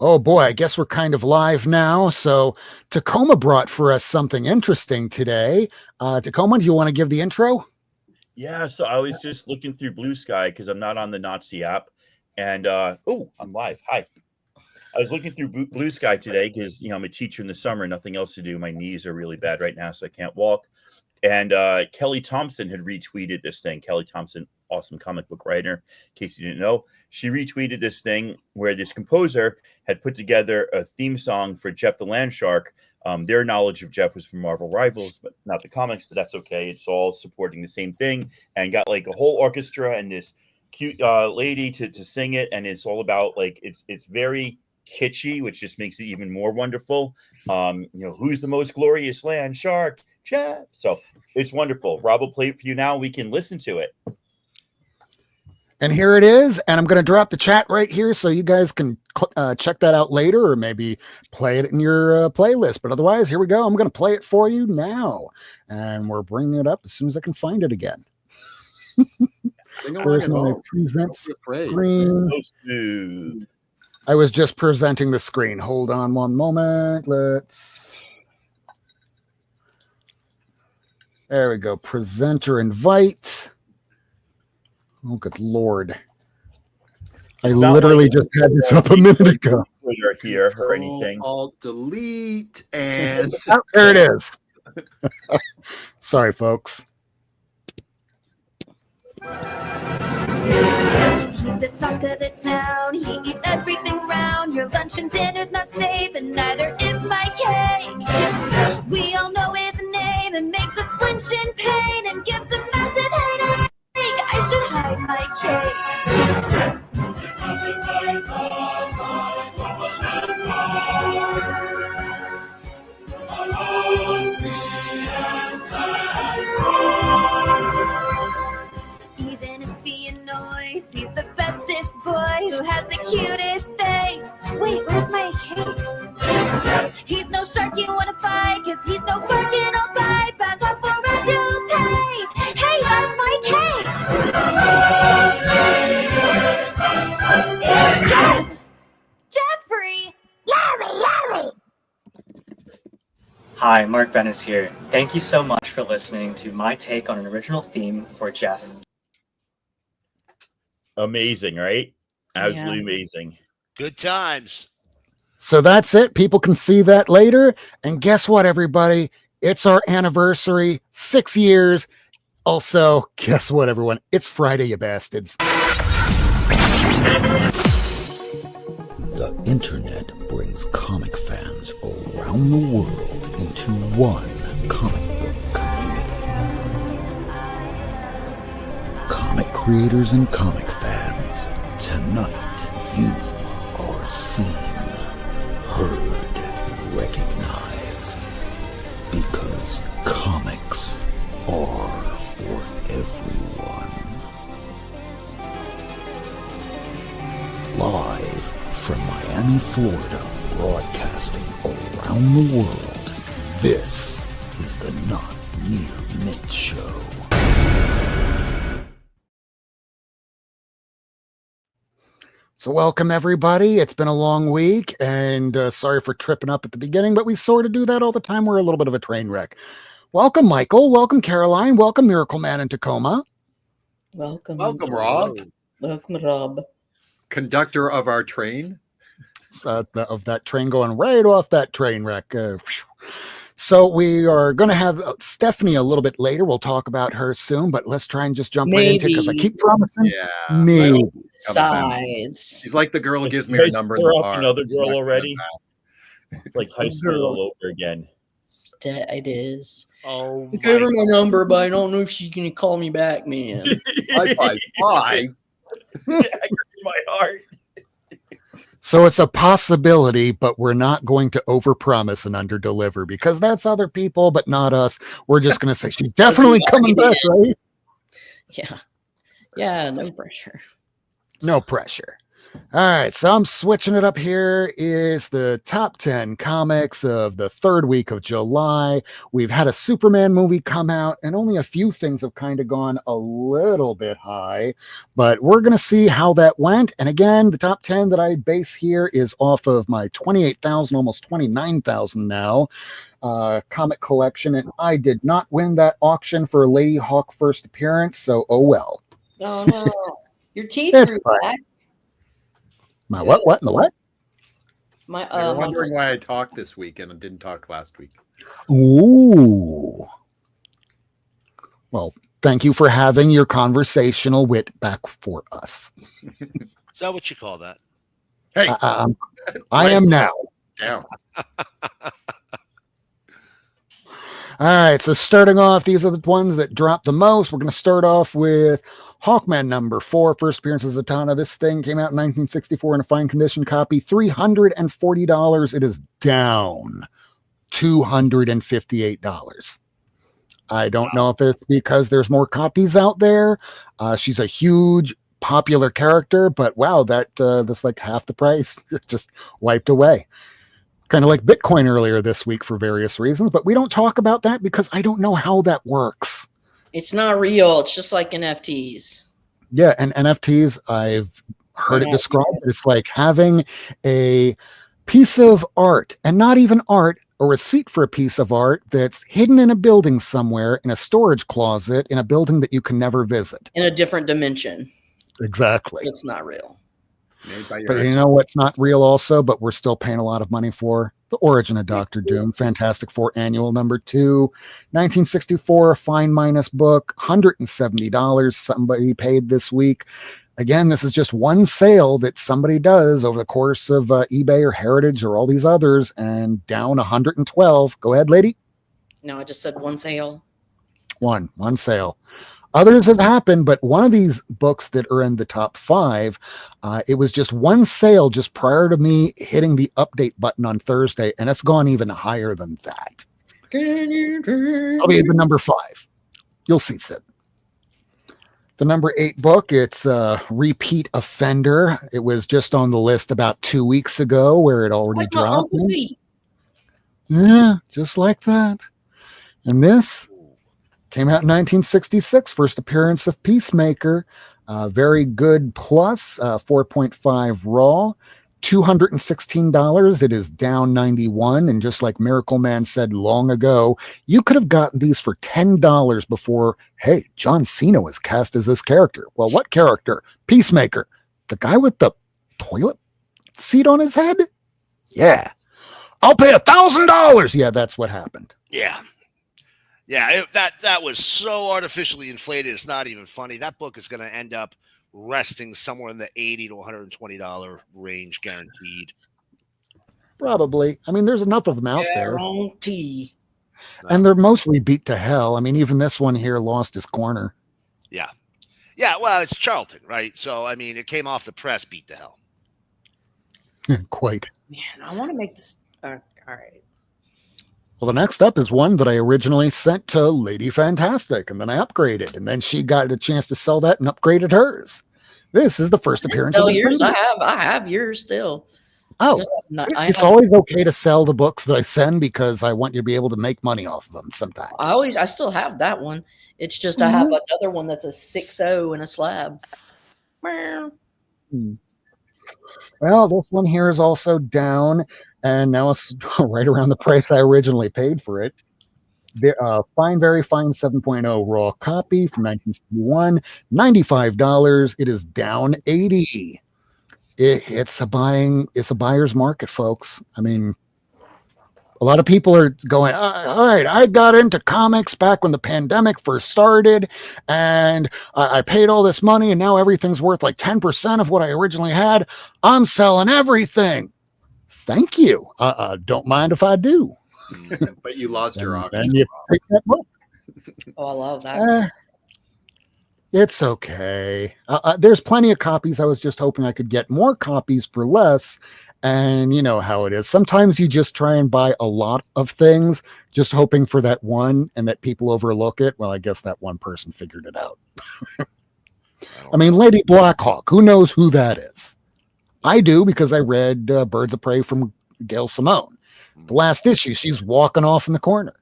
Oh boy, I guess we're kind of live now. So Tacoma brought for us something interesting today. Tacoma, do you want to give the intro? Yeah, so I was just looking through Blue Sky because I'm not on the Nazi app. And I'm live. Hi. I was looking through Blue Sky today because I'm a teacher in the summer, nothing else to do. My knees are really bad right now, so I can't walk. And Kelly Thompson had retweeted this thing. Kelly Thompson, awesome comic book writer, in case you didn't know. She retweeted this thing where this composer had put together a theme song for Jeff the Land Shark. Their knowledge of Jeff was from Marvel Rivals, but not the comics, but that's okay. It's all supporting the same thing, and got like a whole orchestra and this cute lady to sing it. And it's all about like, it's very kitschy, which just makes it even more wonderful. Who's the most glorious land shark? Jeff. So it's wonderful. Rob will play it for you now. We can listen to it. And here it is. And I'm going to drop the chat right here so you guys can check that out later, or maybe play it in your playlist. But otherwise, here we go. I'm going to play it for you now. And we're bringing it up as soon as I can find it again. There's my present screen. So smooth. I was just presenting the screen. Hold on one moment. There we go. Presenter invite. Oh, good Lord. I literally just had this up a minute ago. Twitter here or anything. Alt delete and oh, there it is. Sorry, folks. He's the talk of the town. He eats everything around. Your lunch and dinner's not safe, and neither is my cake. We all know his name. It makes us flinch in pain and gives a massive headache. I should hide my cake. Even if he annoys, he's the bestest boy who has the cutest face. Wait, where's my cake? He's no shark you wanna fight, cause he's no bargain I'll buy. Back off or else you'll pay. Hey, that's my cake! It's Jeff! Jeffrey! Yummy! Hi, Mark Bennis here. Thank you so much for listening to my take on an original theme for Jeff. Amazing, right? Absolutely amazing. good times. So that's it. People can see that later. And guess what, everybody? It's our anniversary, 6 years. Also, guess what, everyone? It's Friday, you bastards. The internet brings comic fans around the world into one comic book community. Comic creators and comic fans, tonight you are seen, heard, recognized, because comics are for everyone. Live from Miami, Florida, broadcasting around the world, this is the Not Near Mint Show. So welcome, everybody. It's been a long week, and sorry for tripping up at the beginning, but we sort of do that all the time. We're a little bit of a train wreck. Welcome, Michael. Welcome, Caroline. Welcome, Miracleman in Tacoma. Welcome, Rob. Welcome, Rob. Conductor of our train. Of that train going right off that train wreck. So we are going to have Stephanie a little bit later. We'll talk about her soon, but let's try and just jump right into it because I keep promising. Maybe. Sides. She's like the girl who gives me her number in the bar. Another girl already. Like high school all over again. It is. Oh, I gave her my number, but I don't know if she's going to call me back, man. Bye. My heart. So it's a possibility, but we're not going to overpromise and underdeliver because that's other people, but not us. We're just going to say she's definitely coming back, right? Yeah. Yeah, no pressure. No pressure. All right, so I'm switching it up here. Is the top 10 comics of the third week of July. We've had a Superman movie come out, and only a few things have kind of gone a little bit high, but we're going to see how that went. And again, the top 10 that I base here is off of my 28,000, almost 29,000 now comic collection, and I did not win that auction for Lady Hawk first appearance, so oh well. Oh no, your teeth It's grew fine. back. My what? What in the what? My You're wondering why I talked this week and didn't talk last week. Ooh. Well, thank you for having your conversational wit back for us. Is that what you call that? Hey, I am now. down. All right, so starting off, these are the ones that dropped the most. We're going to start off with Hawkman number 4, first appearance of Zatanna. This thing came out in 1964 in a fine condition copy, $340. It is down $258. I don't know if it's because there's more copies out there. She's a huge popular character, but wow, that's like half the price. Just wiped away. Kind of like Bitcoin earlier this week for various reasons, but we don't talk about that because I don't know how that works. It's not real. It's just like NFTs. Yeah, and NFTs, I've heard it described. It's like having a piece of art, and not even art, a receipt for a piece of art that's hidden in a building somewhere, in a storage closet, in a building that you can never visit. In a different dimension. Exactly. It's not real. But you know what's not real also, but we're still paying a lot of money for? The Origin of Dr. Doom, Fantastic Four Annual number 2, 1964, fine minus book, $170 somebody paid this week. Again, this is just one sale that somebody does over the course of eBay or Heritage or all these others, and down 112. Go ahead, lady. No, I just said one sale. One sale. Others have happened, but one of these books that are in the top 5, it was just one sale just prior to me hitting the update button on Thursday, and it's gone even higher than that. I'll be the number 5. You'll see, Sid. The number 8 book, it's Repeat Offender. It was just on the list about 2 weeks ago where it already Like my dropped. Uncle Pete. Yeah, just like that. And this came out in 1966, first appearance of Peacemaker. Very good plus, 4.5 raw, $216. It is down 91. And just like Miracleman said long ago, you could have gotten these for $10 before, hey, John Cena was cast as this character. Well, what character? Peacemaker. The guy with the toilet seat on his head? Yeah. I'll pay $1,000. Yeah, that's what happened. Yeah. Yeah, that was so artificially inflated. It's not even funny. That book is going to end up resting somewhere in the $80 to $120 range, guaranteed. Probably. I mean, there's enough of them out there. Guarantee. And they're mostly beat to hell. I mean, even this one here lost his corner. Yeah. Yeah, well, it's Charlton, right? So, I mean, it came off the press, beat to hell. Quite. Man, I want to make this. All right. Well, the next up is one that I originally sent to Lady Fantastic, and then I upgraded, and then she got a chance to sell that and upgraded hers. This is the first appearance of Sell the yours. movie. I have yours still. Oh, it's I always okay to sell the books that I send because I want you to be able to make money off of them sometimes. I still have that one. It's just I have another one that's a 6.0 in a slab. Well, this one here is also down, and now it's right around the price I originally paid for it. Fine, very fine 7.0 raw copy from 1971, $95. It is down 80. It's a buyer's market, folks. I mean, a lot of people are going, all right, I got into comics back when the pandemic first started, and I paid all this money, and now everything's worth like 10% of what I originally had. I'm selling everything. Thank you. Don't mind if I do. But you lost your auction. And you pick that book. Oh, I love that. It's okay. There's plenty of copies. I was just hoping I could get more copies for less. And you know how it is. Sometimes you just try and buy a lot of things, just hoping for that one and that people overlook it. Well, I guess that one person figured it out. I mean, Lady Blackhawk, who knows who that is? I do because I read Birds of Prey from Gail Simone. The last issue, she's walking off in the corner.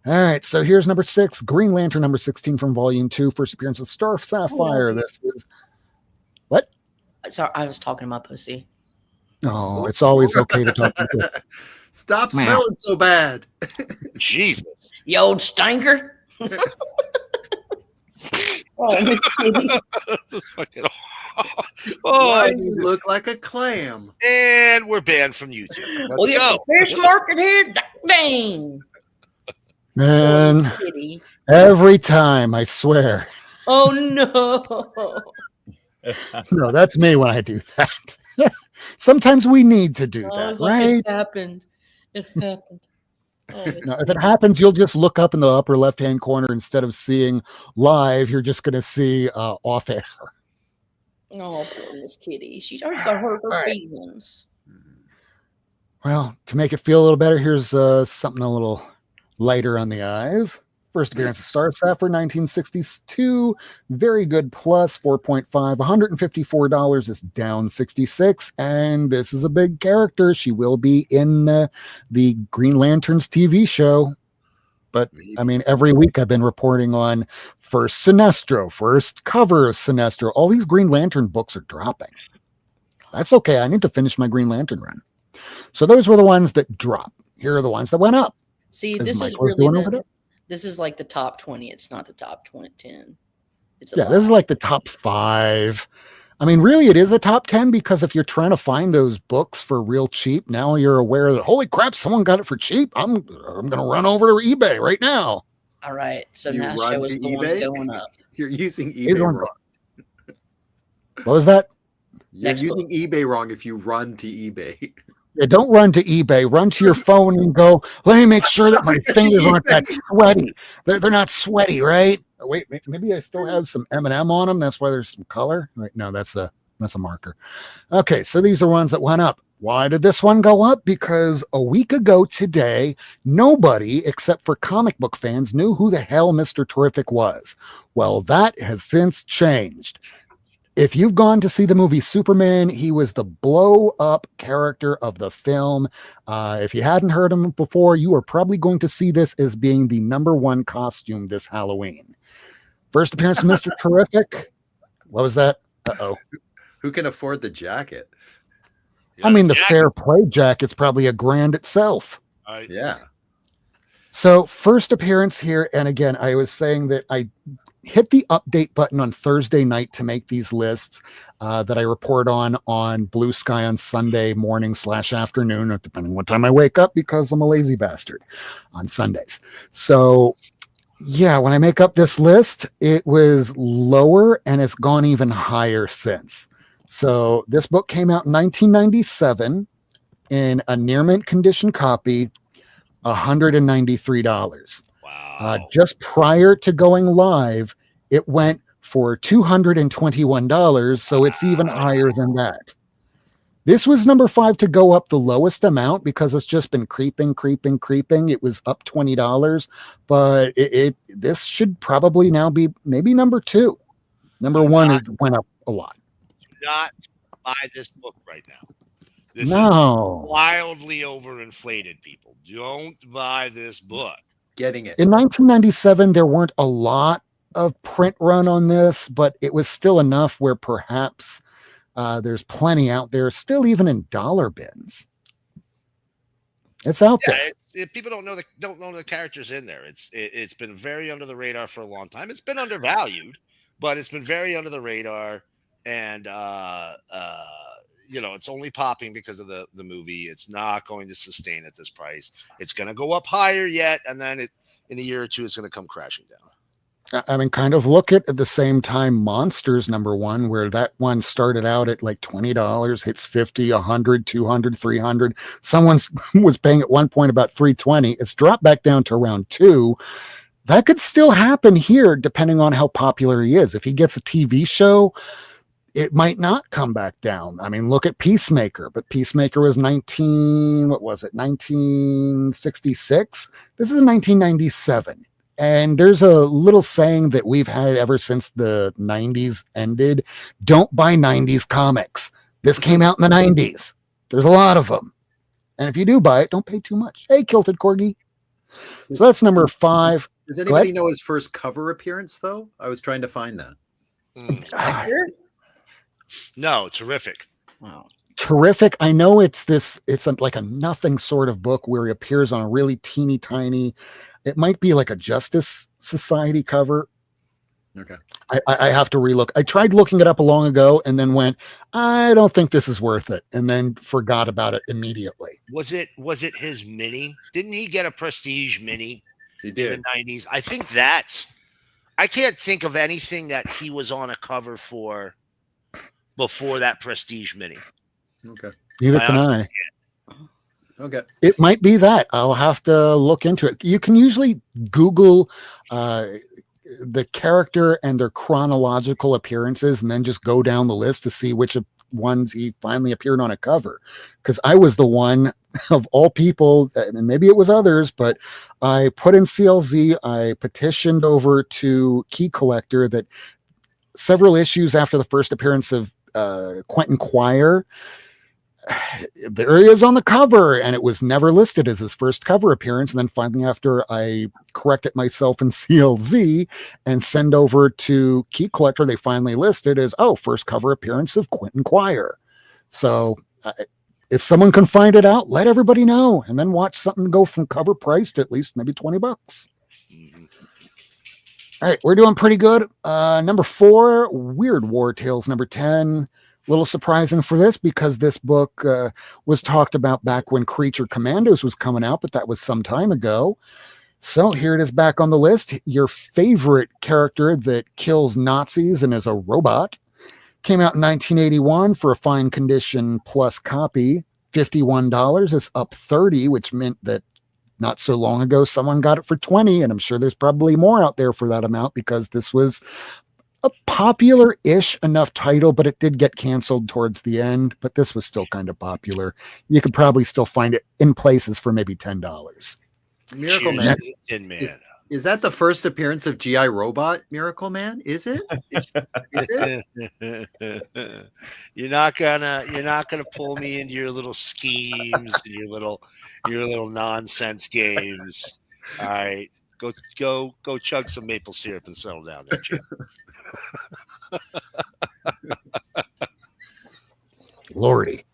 All right, so here's number 6, Green Lantern number 16 from Volume 2, first appearance of Star Sapphire. This is what? Sorry, I was talking to my pussy. Oh, it's always okay to talk to you. Stop smelling so bad. Jesus. You old stinker. Oh, Miss Kitty. Fucking- Why oh, do you look like a clam? and we're banned from YouTube. Oh, Let's yeah, go. fish market here. Dang. Man, Oh, Kitty. every time, I swear. Oh no. No, that's me when I do that. Sometimes we need to do I that, was like, right? It happened. It happened. Oh, Miss Now, if Kitty. it happens, you'll just look up in the upper left-hand corner instead of seeing live. You're just going to see off air. Oh, poor Miss Kitty. She's already got her All right. feelings. Well, to make it feel a little better, here's something a little lighter on the eyes. First appearance of Star Sapphire, 1962. Very good plus, 4.5. $154 is down 66. And this is a big character. She will be in the Green Lanterns TV show. But I mean, every week I've been reporting on first Sinestro, first cover of Sinestro. All these Green Lantern books are dropping. That's okay. I need to finish my Green Lantern run. So those were the ones that dropped. Here are the ones that went up. See, As this is Michael was really doing over there. this is like the top 20. It's not the top 10. It's a Yeah, lot. this is like the top 5. I mean, really, it is a top 10 because if you're trying to find those books for real cheap, now you're aware that, holy crap, someone got it for cheap. I'm going to run over to eBay right now. All right. So You now run show us to the ones eBay? going up. You're using Here's eBay one. wrong. What was that? You're Next using eBay wrong if you run to eBay. Yeah, don't run to eBay. Run to your phone and go, let me make sure that my fingers aren't that sweaty. They're not sweaty, right? Oh, wait, maybe I still have some M&M on them. That's why there's some color. Right? No, that's a marker. Okay, so these are ones that went up. Why did this one go up? Because a week ago today, nobody except for comic book fans knew who the hell Mr. Terrific was. Well, that has since changed. If you've gone to see the movie Superman, he was the blow up character of the film. If you hadn't heard him before, you are probably going to see this as being the #1 costume this Halloween. First appearance of Mr. Terrific. What was that? Uh-oh. Who can afford the jacket? I mean, the Yeah. fair play jacket's probably $1,000 itself. Yeah. So first appearance here. And again, I was saying that I hit the update button on Thursday night to make these lists that I report on Blue Sky on Sunday morning / afternoon, depending on what time I wake up, because I'm a lazy bastard on Sundays. So yeah, when I make up this list, it was lower and it's gone even higher since. So this book came out in 1997 in a near mint condition copy, $193. Wow. Just prior to going live, it went for $221, so it's even higher than that. This was number 5 to go up the lowest amount because it's just been creeping. It was up $20, but this should probably now be maybe number 2. Number 1 it went up a lot. Do not buy this book right now. This is No. wildly overinflated, people. Don't buy this book. Getting it. In 1997, there weren't a lot of print run on this, but it was still enough where perhaps there's plenty out there, still even in dollar bins. It's out there. People don't know the characters in there. It's been very under the radar for a long time. It's been undervalued, but it's been very under the radar, and it's only popping because of the movie. It's not going to sustain at this price. It's going to go up higher yet, and then in a year or two, it's going to come crashing down. I mean, kind of look at the same time Monsters #1, where that one started out at like $20, hits 50, 100, 200, 300. Someone was paying at one point about $320. It's dropped back down to around $2. That could still happen here, depending on how popular he is. If he gets a TV show, it might not come back down. I mean, look at Peacemaker, but Peacemaker was 1966? This is 1997. And there's a little saying that we've had ever since the 90s ended. Don't buy 90s comics. This came out in the 90s. There's a lot of them. And if you do buy it, don't pay too much. Hey, Kilted Corgi. So that's number 5. Does anybody know his first cover appearance, though? I was trying to find that. No, terrific. Wow. Terrific. I know it's like a nothing sort of book where he appears on a really teeny tiny, it might be like a Justice Society cover. Okay. I have to relook. I tried looking it up long ago and then went, I don't think this is worth it, and then forgot about it immediately. Was it his mini? Didn't he get a Prestige mini He in did. the 90s? I think I can't think of anything that he was on a cover for before that Prestige mini. Okay. Neither can I. Okay. It might be that. I'll have to look into it. You can usually Google the character and their chronological appearances and then just go down the list to see which ones he finally appeared on a cover. Because I was the one of all people, and maybe it was others, but I put in CLZ, I petitioned over to Key Collector that several issues after the first appearance of Quentin Quire, there he is on the cover, and it was never listed as his first cover appearance. And then finally, after I correct it myself in CLZ and send over to Key Collector, they finally listed as, first cover appearance of Quentin Quire. So if someone can find it out, let everybody know, and then watch something go from cover price to at least maybe $20. All right, we're doing pretty good. Number 4, Weird War Tales, number 10. A little surprising for this because this book was talked about back when Creature Commandos was coming out, but that was some time ago. So here it is back on the list. Your favorite character that kills Nazis and is a robot. Came out in 1981 for a fine condition plus copy. $51. It's up 30, which meant that not so long ago someone got it for 20, and I'm sure there's probably more out there for that amount because this was a popular-ish enough title, but it did get canceled towards the end, but this was still kind of popular. You could probably still find it in places for maybe $10. Miracleman. Man. Is that the first appearance of GI Robot, Miracleman? Is it? Is it? You're not gonna pull me into your little schemes and your little nonsense games. All right. Go chug some maple syrup and settle down there, Jim. Lordy.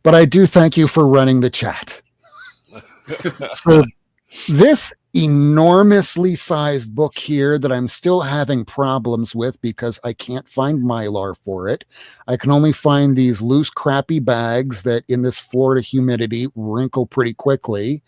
But I do thank you for running the chat. So this enormously sized book here that I'm still having problems with because I can't find Mylar for it. I can only find these loose, crappy bags that in this Florida humidity wrinkle pretty quickly.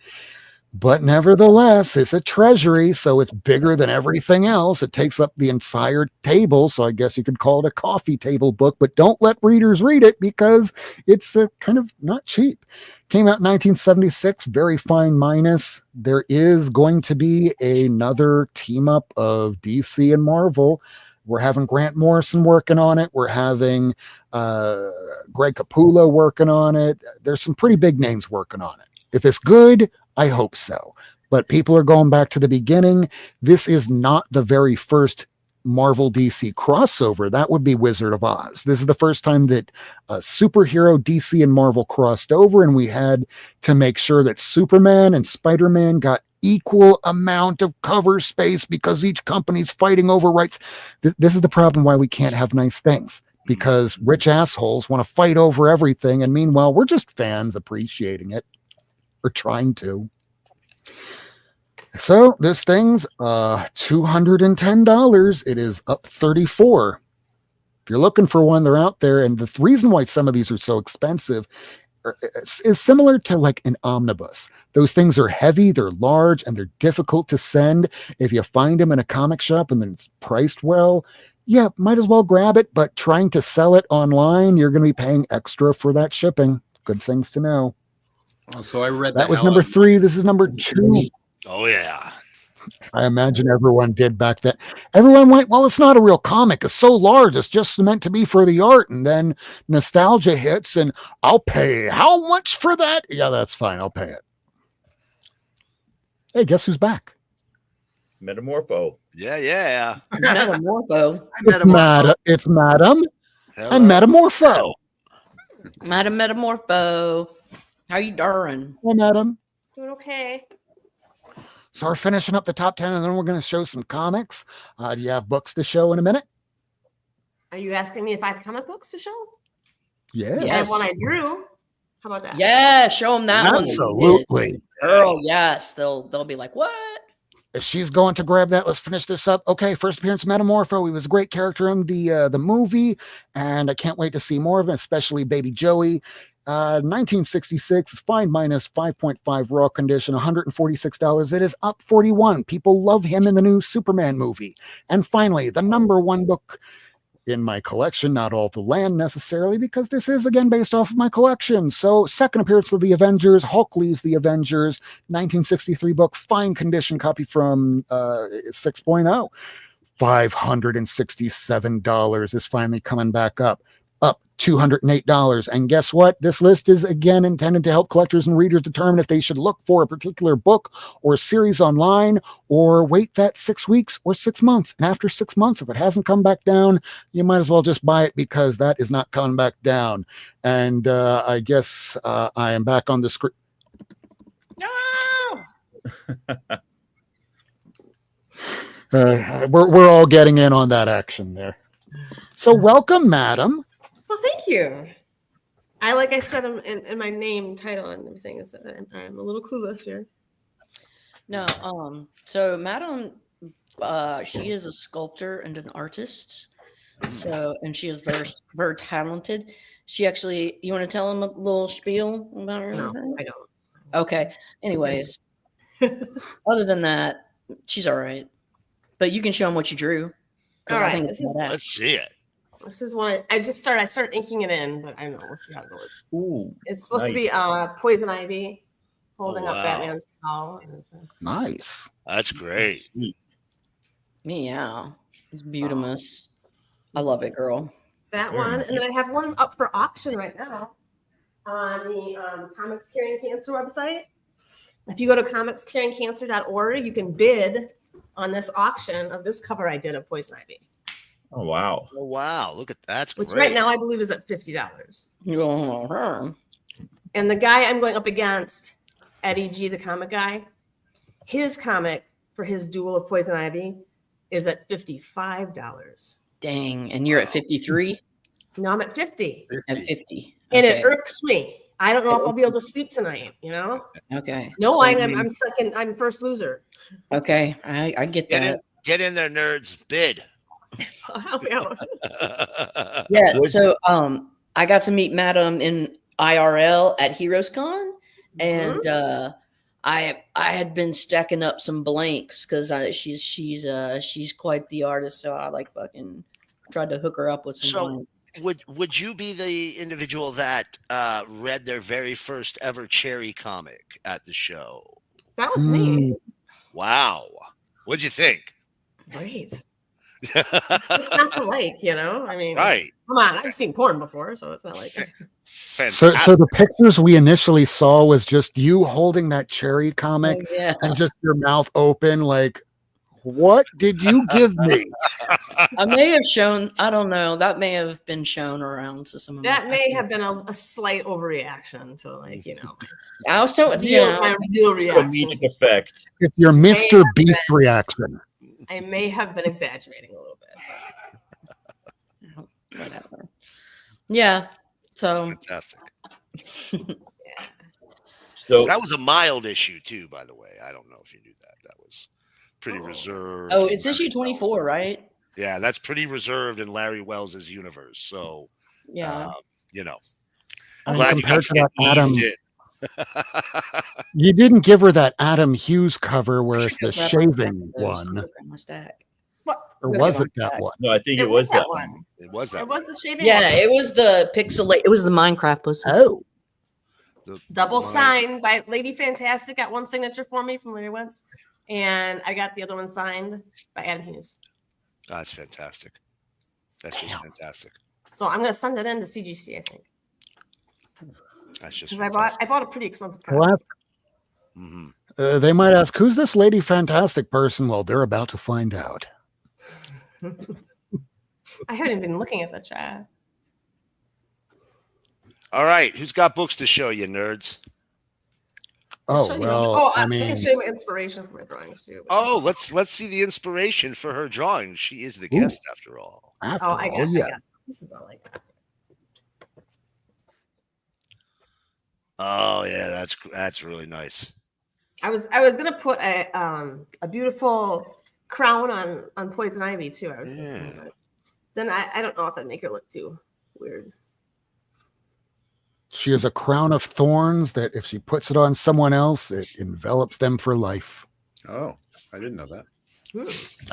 But nevertheless, it's a treasury, so it's bigger than everything else. It takes up the entire table, so I guess you could call it a coffee table book, but don't let readers read it because it's kind of not cheap. Came out in 1976, very fine minus. There is going to be another team up of DC and Marvel. We're having Grant Morrison working on it. We're having Greg Capullo working on it. There's some pretty big names working on it. If it's good, I hope so. But people are going back to the beginning. This is not the very first Marvel DC crossover. That would be Wizard of Oz. This is the first time that superhero DC and Marvel crossed over, and we had to make sure that Superman and Spider-Man got equal amount of cover space because each company's fighting over rights. This is the problem why we can't have nice things, because rich assholes want to fight over everything, and meanwhile, we're just fans appreciating it. Or trying to. So this thing's $210. It is up 34. If you're looking for one, they're out there. And the reason why some of these are so expensive is similar to like an omnibus. Those things are heavy, they're large, and they're difficult to send. If you find them in a comic shop and then it's priced well, yeah, might as well grab it. But trying to sell it online, you're going to be paying extra for that shipping. Good things to know. Oh, so I read that was number 3. This is number 2. Oh yeah. I imagine everyone did back then. Everyone went, well, it's not a real comic. It's so large. It's just meant to be for the art. And then nostalgia hits and I'll pay how much for that? Yeah, that's fine. I'll pay it. Hey, guess who's back? Metamorpho. Yeah. Metamorpho. It's Madam Hello. and Metamorpho. Madam Metamorpho. How you doing? Well, Madam. Doing okay. So we're finishing up the top 10, and then we're going to show some comics. Do you have books to show in a minute? Are you asking me if I have comic books to show? Yes. I have one I drew. How about that? Yeah, show them that one. Absolutely. Girl, yes. They'll be like, what? As she's going to grab that, let's finish this up. Okay, first appearance of Metamorpho. He was a great character in the movie, and I can't wait to see more of him, especially Baby Joey. 1966, fine minus 5.5 raw condition, $146. It is up 41. People love him in the new Superman movie. And finally, the number one book in my collection, not All the Land necessarily, because this is again based off of my collection. So second appearance of the Avengers, Hulk leaves the Avengers, 1963 book, fine condition copy from 6.0. $567 is finally coming back up $208. And guess what? This list is again intended to help collectors and readers determine if they should look for a particular book or series online or wait that 6 weeks or 6 months. And after 6 months, if it hasn't come back down, you might as well just buy it, because that is not coming back down. And I guess I am back on the screen. No. We're all getting in on that action there. So welcome, Madam. Well, thank you. Like I said in my name, title, and everything, is that I'm a little clueless here. No, so Madam, she is a sculptor and an artist. So, and she is very, very talented. She actually, you want to tell him a little spiel about her? No, I don't. Okay. Anyways, other than that, she's all right. But you can show him what you drew. All right, Let's see it. This is one I started inking it in, but I don't know. We'll see how it goes. Ooh, It's supposed to be Poison Ivy holding up Batman's cowl. Nice. That's great. Yeah. It's beautiful. I love it, girl. That one. And then I have one up for auction right now on the Comics Curing Cancer website. If you go to comicscuringcancer.org, you can bid on this auction of this cover I did of Poison Ivy. Oh wow! Oh wow! Look at that. Which right now I believe is at $50. Oh, And the guy I'm going up against, Eddie G, the comic guy, his comic for his Duel of Poison Ivy is at $55. dang. And you're at 53? No, I'm at 50. At 50. And Okay. it irks me. I don't know if I'll be able to sleep tonight, you know? Okay. No, So I'm second. I'm first loser. Okay. I get that. Get in there, nerds. Bid. Help me out. Yeah. So I got to meet Madam in IRL at Heroes Con, and I had been stacking up some blanks because she's quite the artist, so I fucking tried to hook her up with some blanks. Would you be the individual that read their very first ever Cherry comic at the show? That was me. Wow. What'd you think? Great. It's not to like, you know? I mean, right. Come on, I've seen porn before, so it's not like So the pictures we initially saw was just you holding that Cherry comic and just your mouth open like, what did you give me? I may have shown, I don't know, that may have been shown around to some of that may have been a slight overreaction to I was told my real reaction. Comedic effect. It's your Mr. Beast reaction. I may have been exaggerating a little bit. Whatever. Yeah. So fantastic. So that was a mild issue too, by the way. I don't know if you knew that. That was pretty reserved. Oh, it's issue 24, right? Yeah, that's pretty reserved in Larry Wells's universe. So yeah, you know. I'm glad you compared got to that Adam. eased in. You didn't give her that Adam Hughes cover where it's the shaving one. What? Or was it that one? No, I think it was that one. It was that. It was the shaving. Yeah, one. it was the pixelate. It was the Minecraft pussy. Oh. Double signed by Lady Fantastic. Got one signature for me from Larry Wentz, and I got the other one signed by Adam Hughes. Oh, that's fantastic. That's just fantastic. So I'm gonna send it in to CGC. I think. That's just Because I bought a pretty expensive copy. Well, They might ask, who's this Lady Fantastic person? Well, they're about to find out. I haven't been looking at the chat. All right, who's got books to show you, nerds? Oh, well, I I mean, can show you my inspiration for my drawings too. Oh, let's see the inspiration for her drawing. She is the guest after all. after I all, got yeah. this is all like that. Oh yeah, that's really nice. I was gonna put a beautiful crown on Poison Ivy too. I was thinking, but then I don't know if that'd make her look too weird. She has a crown of thorns that if she puts it on someone else, it envelops them for life. Oh, I didn't know that.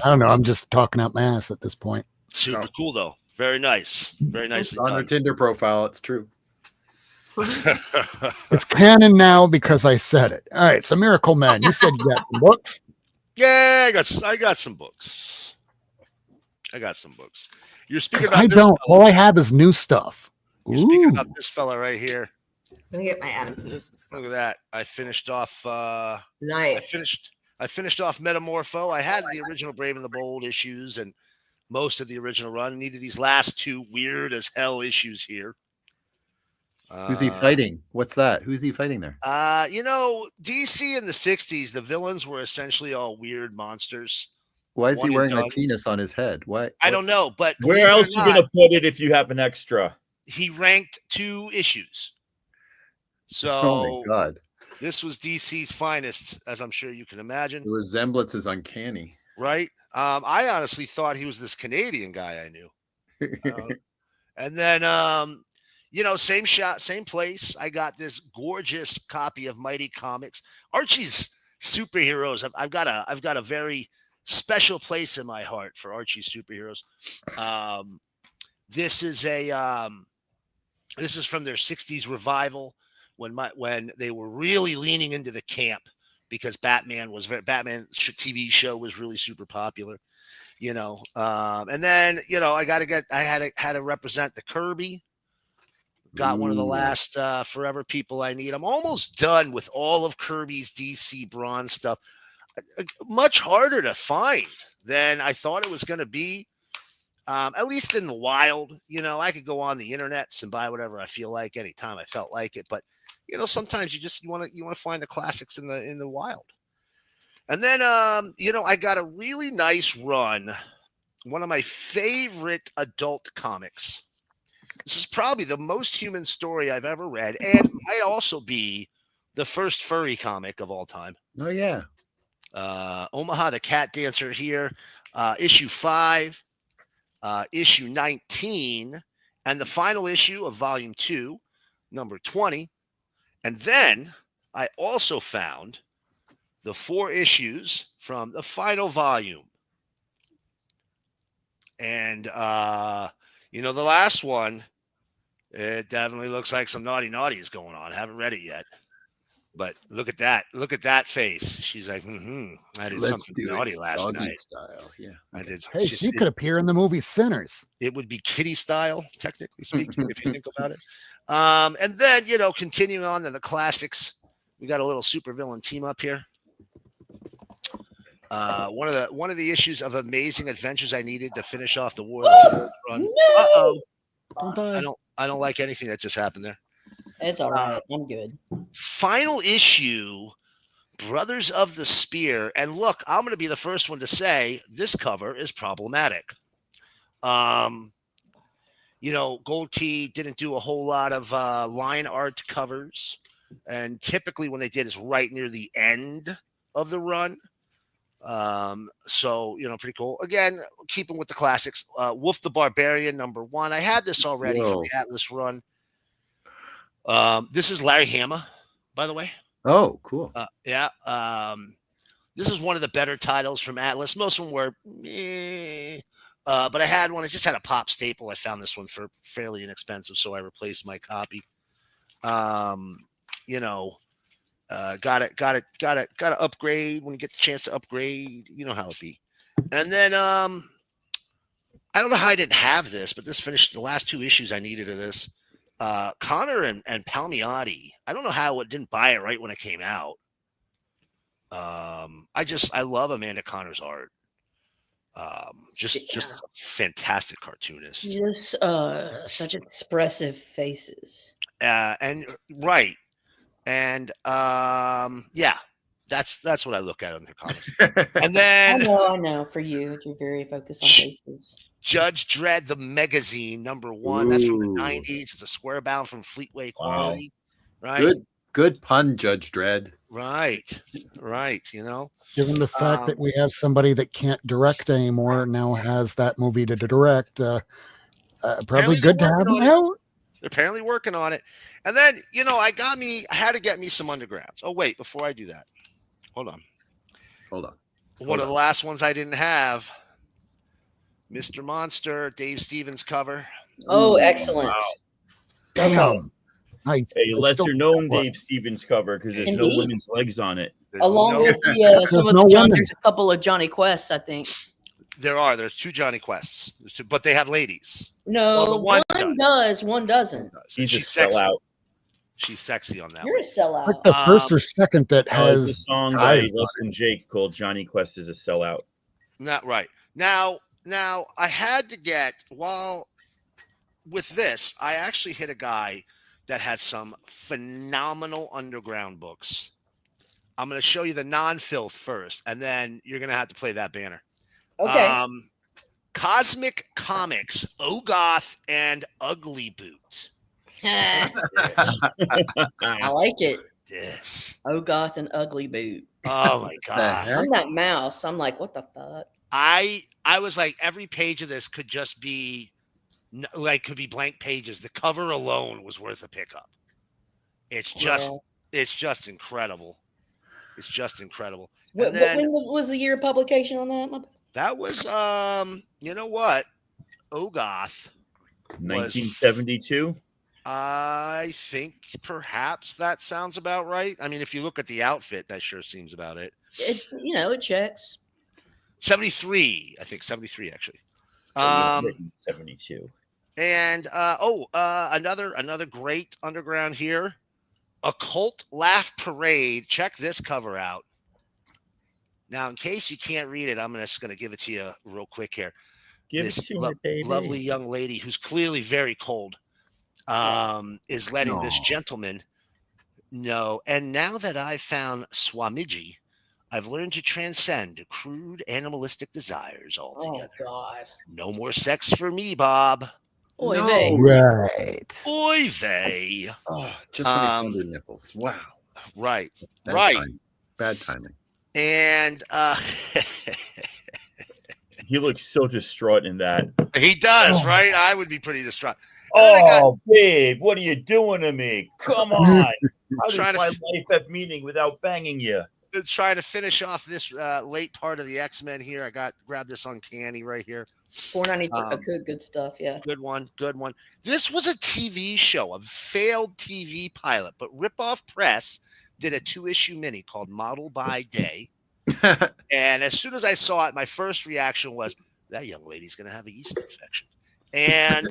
I don't know. I'm just talking out my ass at this point. Super cool though. Very nice. Very nicely On her done. Tinder profile, it's true. It's canon now because I said it. All right. So Miracleman, you said you got some books. Yeah, I got some books. You're speaking about I this don't. fella. All I have is new stuff. You're speaking Ooh. about this fella right here. Let me get my Adam Hughes and stuff. Look at that. I finished off Nice. I finished off Metamorpho. I had the original Brave and the Bold issues and most of the original run. Needed these last two weird as hell issues here. Who's he fighting? What's that? Who's he fighting there? DC in the 60s, the villains were essentially all weird monsters. Why is he One and wearing a done. penis on his head? Why? I don't know, but Where else you gonna put it if you have an extra? he ranked 2 issues. So Oh my god, this was DC's finest, as I'm sure you can imagine. the resemblance is uncanny. Right? I honestly thought he was this Canadian guy I knew. And then, same shot, same place. I got this gorgeous copy of Mighty Comics. Archie's superheroes. I've got a very special place in my heart for Archie's superheroes. This is from their 60s revival when they were really leaning into the camp because Batman TV show was really super popular, and then I had to represent the Kirby. Got one of the last Forever people I need. I'm almost done with all of Kirby's DC Bronze stuff. Much harder to find than I thought it was going to be. At least in the wild, I could go on the internet and buy whatever I feel like anytime I felt like it. But sometimes you want to find the classics in the wild. And then I got a really nice run. One of my favorite adult comics. This is probably the most human story I've ever read, and might also be the first furry comic of all time. Oh yeah, Omaha the Cat Dancer here, issue 5, issue 19, and the final issue of volume 2, number 20. And then I also found the 4 issues from the final volume. And the last one, it definitely looks like some naughty is going on. I haven't read it yet. But look at that. Look at that face. She's like, I did something naughty last night. Style. Yeah. I did. Hey, she could appear in the movie Sinners. It would be Kitty style, technically speaking, if you think about it. And then, continuing on to the classics, we got a little supervillain team up here. One of the issues of Amazing Adventures I needed to finish off the War of the Worlds run. No! Don't die. I don't like anything that just happened there. It's all right. I'm good. Final issue, Brothers of the Spear. And look, I'm going to be the first one to say this cover is problematic. Gold Key didn't do a whole lot of line art covers. And typically when they did is right near the end of the run. Pretty cool. Again, keeping with the classics. Wolf the Barbarian, number 1. I had this already from the Atlas run. This is Larry Hama, by the way. Oh, cool. Yeah. This is one of the better titles from Atlas. Most of them were, but I had one. I just had a pop staple. I found this one for fairly inexpensive, so I replaced my copy. Got to upgrade when you get the chance to upgrade. You know how it be. And then I don't know how I didn't have this, but this finished the last 2 issues I needed of this. Connor and Palmiotti. I don't know how it didn't buy it right when it came out. I love Amanda Connor's art. Just a fantastic cartoonist. Just such expressive faces. And right. And yeah, that's what I look at on their comics. And then I know. For you, you're very focused on faces. Judge Dredd, the magazine, #1. That's from the 90s. It's a square bound from Fleetway Quality. Wow. Right. Good pun, Judge Dredd. Right. Given the fact that we have somebody that can't direct anymore now has that movie to direct, probably good to have him out. They're apparently working on it. And then, I had to get me some undergrounds. Oh, wait, before I do that, hold on. One of the last ones I didn't have, Mr. Monster, Dave Stevens cover. Oh, excellent. Wow. Damn. Nice. A lesser known Dave Stevens cover because there's no women's legs on it. Along with some of the there's a couple of Johnny Quests, I think. There's 2 Johnny Quests, but they have ladies. No, one does, one doesn't. She's a sellout. She's sexy on that. You're a sellout. Like the first or second that has a song by Less Than Jake called Johnny Quest is a sellout. Not right. Now I had to get with this, I actually hit a guy that has some phenomenal underground books. I'm going to show you the non-filth first, and then you're going to have to play that banner. Okay. Cosmic Comics, Ogoth and Ugly Boot. I like it. This. Ogoth and Ugly Boot. Oh my god. I'm that mouse. I'm like, what the fuck? I was like, every page of this could just be could be blank pages. The cover alone was worth a pickup. It's just incredible. It's just incredible. When was the year of publication on that? That was you know what? Ogoth. 1972. I think perhaps that sounds about right. I mean, if you look at the outfit, that sure seems about it. It checks. 73, I think 73 actually. 72. And another great underground here. Occult Laugh Parade. Check this cover out. Now, in case you can't read it, I'm just going to give it to you real quick here. This lovely young lady who's clearly very cold is letting this gentleman know. And now that I've found Swamiji, I've learned to transcend crude animalistic desires altogether. Oh, God. No more sex for me, Bob. Oy vey. Right. Oy vey. Oh, just when he found her nipples. Wow. Right. Bad timing. And he looks so distraught in that. He does, right? I would be pretty distraught. Babe, what are you doing to me? Come on. How does my life have meaning without banging you? Trying to finish off this late part of the X-Men here. I grabbed this Uncanny right here. $4.95. Good stuff. Yeah. Good one. This was a TV show, a failed TV pilot, but Ripoff Press did a 2-issue mini called Model by Day. And as soon as I saw it, my first reaction was, that young lady's going to have a yeast infection. And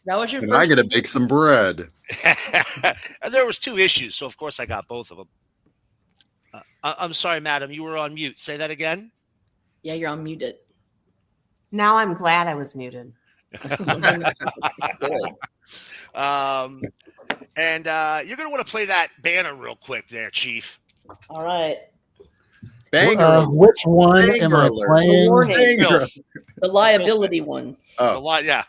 that was your. And I got to bake some bread. And there was 2 issues, so of course I got both of them. I'm sorry, madam, you were on mute. Say that again. Yeah, you're on muted. Now I'm glad I was muted. And you're going to want to play that banner real quick there, Chief. All right. Which one am I playing? The liability one. Yeah.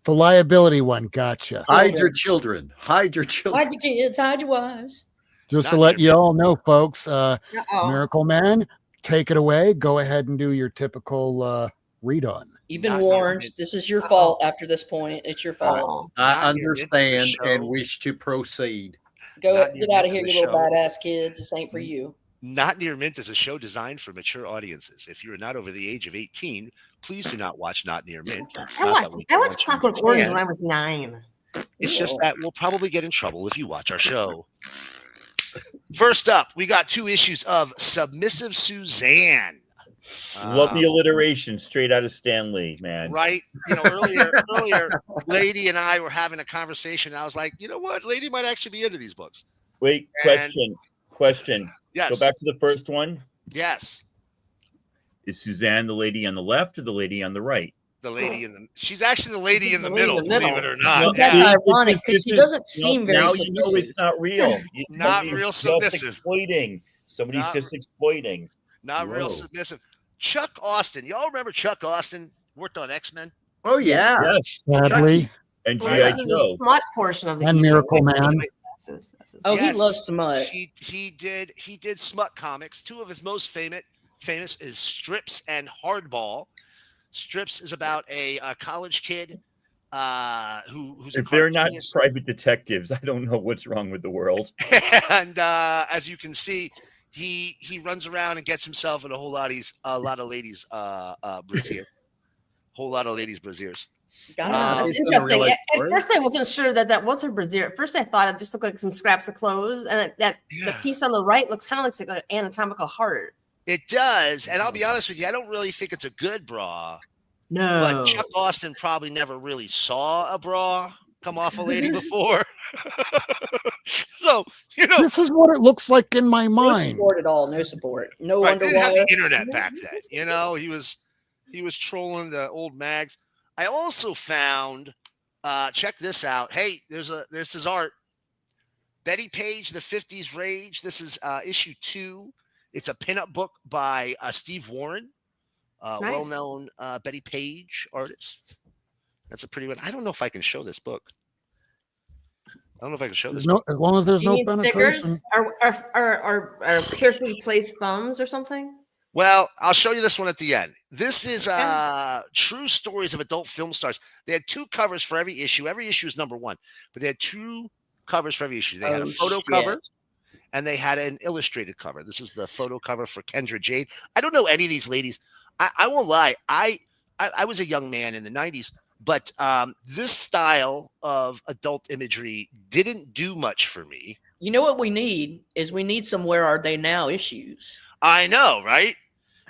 The liability one. Gotcha. Hide your children. Hide your children. Hide your kids. Hide your wives. Just to let you all know, folks, Miracleman, take it away. Go ahead and do your typical read on. You've been warned. This is your fault after this point. It's your fault. I understand and wish to proceed. Get out of here, you little badass kids. This ain't for you. Not Near Mint is a show designed for mature audiences. If you are not over the age of 18, please do not watch Not Near Mint. I watched Clockwork Orange when I was 9. It's just that we'll probably get in trouble if you watch our show. First up, we got 2 issues of Submissive Suzanne. Love the alliteration, straight out of Stan Lee, man. Right? Earlier, Lady and I were having a conversation. And I was like, you know what? Lady might actually be into these books. Wait, question. Question. Yes. Go back to the first one. Yes. Is Suzanne the lady on the left or the lady on the right? The lady in the she's actually the lady in the The lady middle, in the believe middle. it or not. That's Yeah. ironic because she doesn't seem very now submissive. you know it's not real. Not Somebody's real just submissive. exploiting. Somebody's Not- just exploiting. Not real Whoa. submissive. Chuck Austin. Y'all remember Chuck Austin? Worked on X-Men. Oh yeah. Yes. Sadly. And Well, G.I. this is the Joe. smut portion of the And evening. Miracleman. This is- Oh, Yes. he loves smut. He did smut comics. Two of his most famous is Strips and Hardball. Strips is about a college kid who's If a they're not cartoonist. private detectives, I don't know what's wrong with the world. And as you can see, he runs around and gets himself in a lot of ladies brazier. Whole lot of ladies braziers. That's Based on a interesting. real life At story? first, I wasn't sure that was her brassiere. At first, I thought it just looked like some scraps of clothes, and the Yeah. piece on the right looks kind of like an anatomical heart. It does, and I'll be honest with you, I don't really think it's a good bra. No, But Chuck Austin probably never really saw a bra come off a lady before. So, This is what it looks like in my No mind. support at all. No support. No right, didn't have underwire. the internet back then. He was trolling the old mags. I also found, check this out. Hey, there's his art. Betty Page, The 50s Rage. This is issue 2. It's a pinup book by Steve Warren, Nice. well-known Betty Page artist. That's a pretty one. I don't know if I can show this book. I don't know if I can show this. No, as long as there's Do you no need penetration. stickers or carefully placed thumbs or something? Well, I'll show you this one at the end. This is True Stories of Adult Film Stars. They had 2 covers for every issue. Every issue is number 1, but they had 2 covers for every issue. They had a photo cover and they had an illustrated cover. This is the photo cover for Kendra Jade. I don't know any of these ladies. I won't lie. I was a young man in the 90s, but this style of adult imagery didn't do much for me. You know what we need is we need some Where Are They Now issues. I know, right?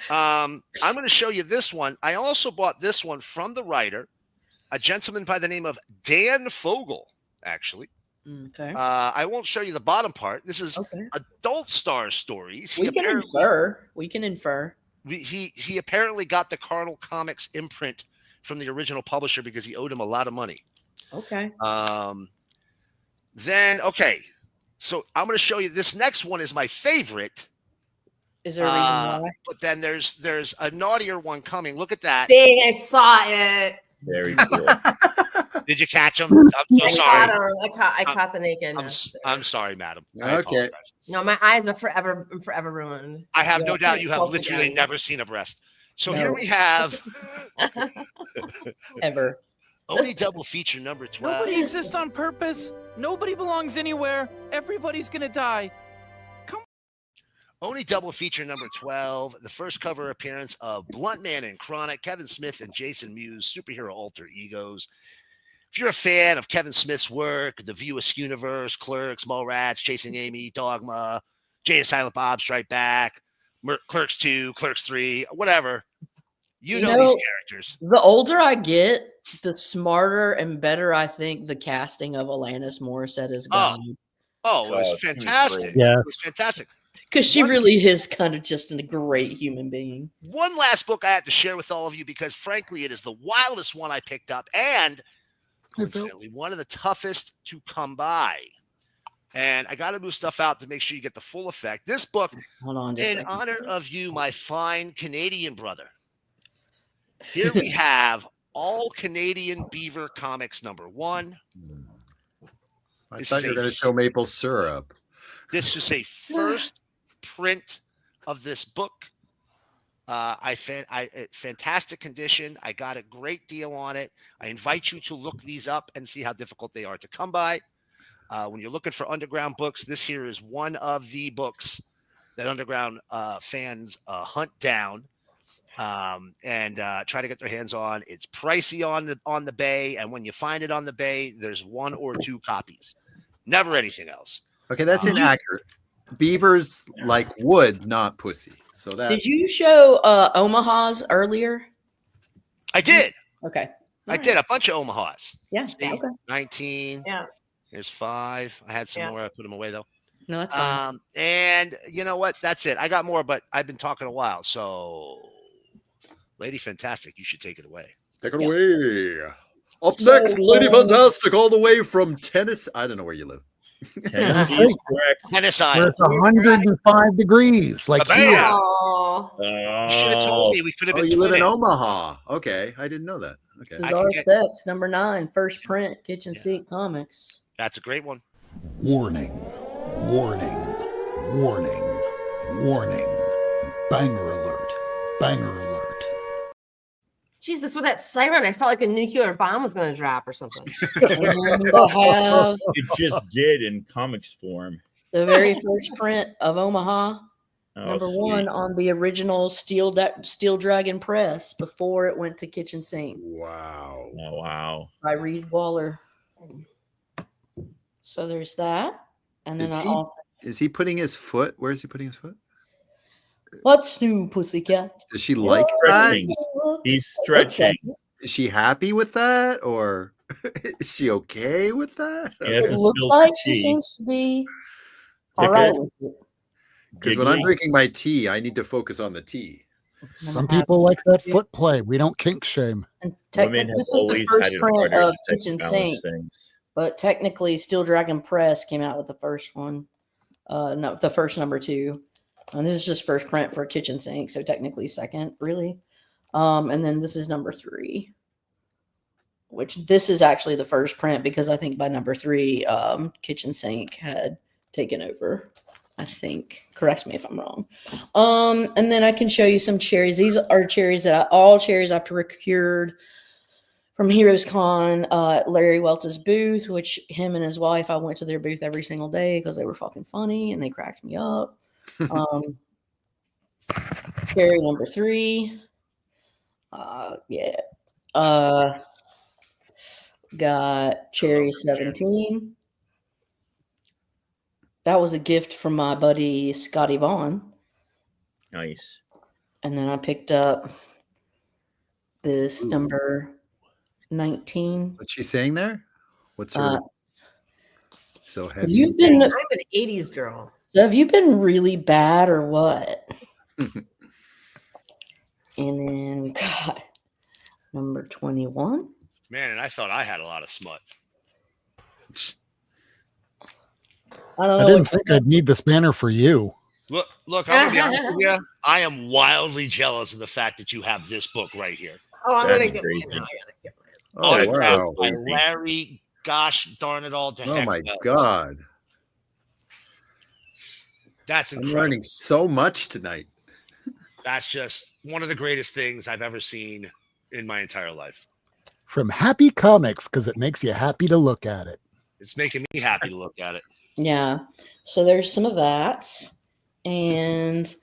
I'm going to show you this one. I also bought this one from the writer, a gentleman by the name of Dan Fogel, actually. Okay. I won't show you the bottom part. This is Okay. Adult Star Stories. We can infer. We can infer. He apparently got the Cardinal Comics imprint from the original publisher because he owed him a lot of money. Okay. So I'm going to show you this next one is my favorite. Is there a reason why? But then there's a naughtier one coming. Look at that. Dang, I saw it. Very cool. Did you catch him? I'm so I sorry. caught her. I caught the naked. I'm sorry, madam. I Okay. apologize. No, my eyes are forever ruined. I have no Yeah, doubt you have smoke literally again. never seen a breast. So No. here we have Ever. only double feature number 12. Nobody exists on purpose. Nobody belongs anywhere. Everybody's gonna die. Only double feature number 12. The first cover appearance of Bluntman and Chronic, Kevin Smith and Jason Mewes, superhero alter egos. If you're a fan of Kevin Smith's work, The View Askew Universe, Clerks, Mallrats, Chasing Amy, Dogma, Jay and Silent Bob Strike Back, Clerks 2, Clerks 3, whatever, you know these characters. The older I get, the smarter and better I think the casting of Alanis Morissette has gotten. Oh, it was Oh, she was fantastic. great. It was fantastic. Because she really is kind of just a great human being. One last book I have to share with all of you because, frankly, it is the wildest one I picked up and, coincidentally, one of the toughest to come by. And I got to move stuff out to make sure you get the full effect. This book, Hold on just a in second. honor of you, my fine Canadian brother. Here we have All Canadian Beaver Comics #1. I This thought is you were a- going to show maple syrup. This is a first print of this book. Fantastic condition. I got a great deal on it. I invite you to look these up and see how difficult they are to come by. When you're looking for underground books, this here is one of the books that underground fans hunt down and try to get their hands on. It's pricey on the bay, and when you find it on the bay, there's 1 or 2 copies. Never anything else. Okay, that's inaccurate. Beavers like wood, not pussy. So that Did you show Omaha's earlier? I did. Okay. I did a bunch of Omahas. Yeah. See? Okay. 19. Yeah. Here's 5. I had some Yeah. more. I put them away though. No, that's fine. And you know what? That's it. I got more, but I've been talking a while. So, Lady Fantastic, you should take it away. Take it away. Up So, next, Lady Fantastic, all the way from Tennessee. I don't know where you live. Tennessee is correct. Tennis Where Island. it's 105 degrees, like Bam! here. Oh, You should have told me. We could have Oh, been. you live in twinning. Omaha. Okay, I didn't know that. Okay. Bizarre get- Sex, number 9, first print, Kitchen Sink Comics. That's a great one. Warning, warning, warning, warning. Banger alert, banger alert. Jesus, with that siren, I felt like a nuclear bomb was going to drop or something. And I have It just did in comics form. the very first print of Omaha, Oh, number sweet. 1 on the original Steel Dragon press before it went to Kitchen Sink Wow. Oh, wow. by Reed Waller. So there's that. And then Is he putting his foot? Where is he putting his foot? what's new, pussycat? Does she like that? Stretching. He's stretching. Is she happy with that, or is she okay with that? Yeah. It Some looks spilled like she tea. seems to be Okay. all right with it. Because when I'm Giggly. drinking my tea, I need to focus on the tea. Some people like that foot play. We don't kink shame. And Women technically, have this is the always first had it print harder of to take Kitchen balance Sink, things. but technically, Steel Dragon Press came out with the first one. No, the first number 2. And this is just first print for Kitchen Sink, so technically second, really. And then this is number 3, which this is actually the first print because I think by number 3, Kitchen Sink had taken over. I think. Correct me if I'm wrong. And then I can show you some cherries. These are cherries all cherries I procured from Heroes Con at Larry Welch's booth, which him and his wife, I went to their booth every single day because they were fucking funny and they cracked me up. Cherry number 3. Got cherry 17. That was a gift from my buddy Scotty Vaughn. Nice. And then I picked up this number 19. What's she saying there? What's her so heavy? You've been I'm an 80s girl. So have you been really bad or what? And then we got number 21. Man, and I thought I had a lot of smut. I don't I know. didn't think I'd need this banner for you. Look, I'm gonna be honest with you. I am wildly jealous of the fact that you have this book right here. Oh, I'm going to That's get crazy. mine now. I gotta get mine. Oh, Autographed wow. by Larry, gosh darn it all to Oh heck my knows. God. That's I'm incredible. learning so much tonight. That's just one of the greatest things I've ever seen in my entire life. From Happy Comics, because it makes you happy to look at it. It's making me happy to look at it. Yeah. So there's some of that. And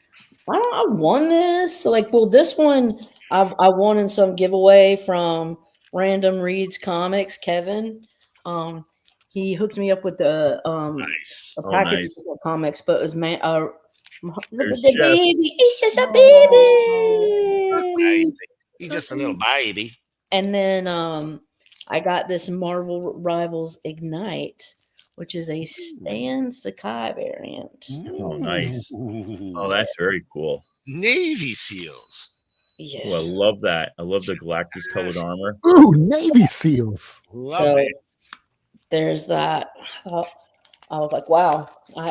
I won this. So this one I won in some giveaway from Random Reads Comics, Kevin. He hooked me up with the Nice. a Oh, package nice. of comics, but it was There's the Chef. baby. It's just a baby. He's just a little baby. And then I got this Marvel Rivals Ignite, which is a Stan Sakai variant. Oh, nice. Oh, that's very cool. Navy SEALs. Yeah. Oh, I love that. I love the Galactus colored armor. Ooh, Navy SEALs. Love So it. there's that. I was like, wow,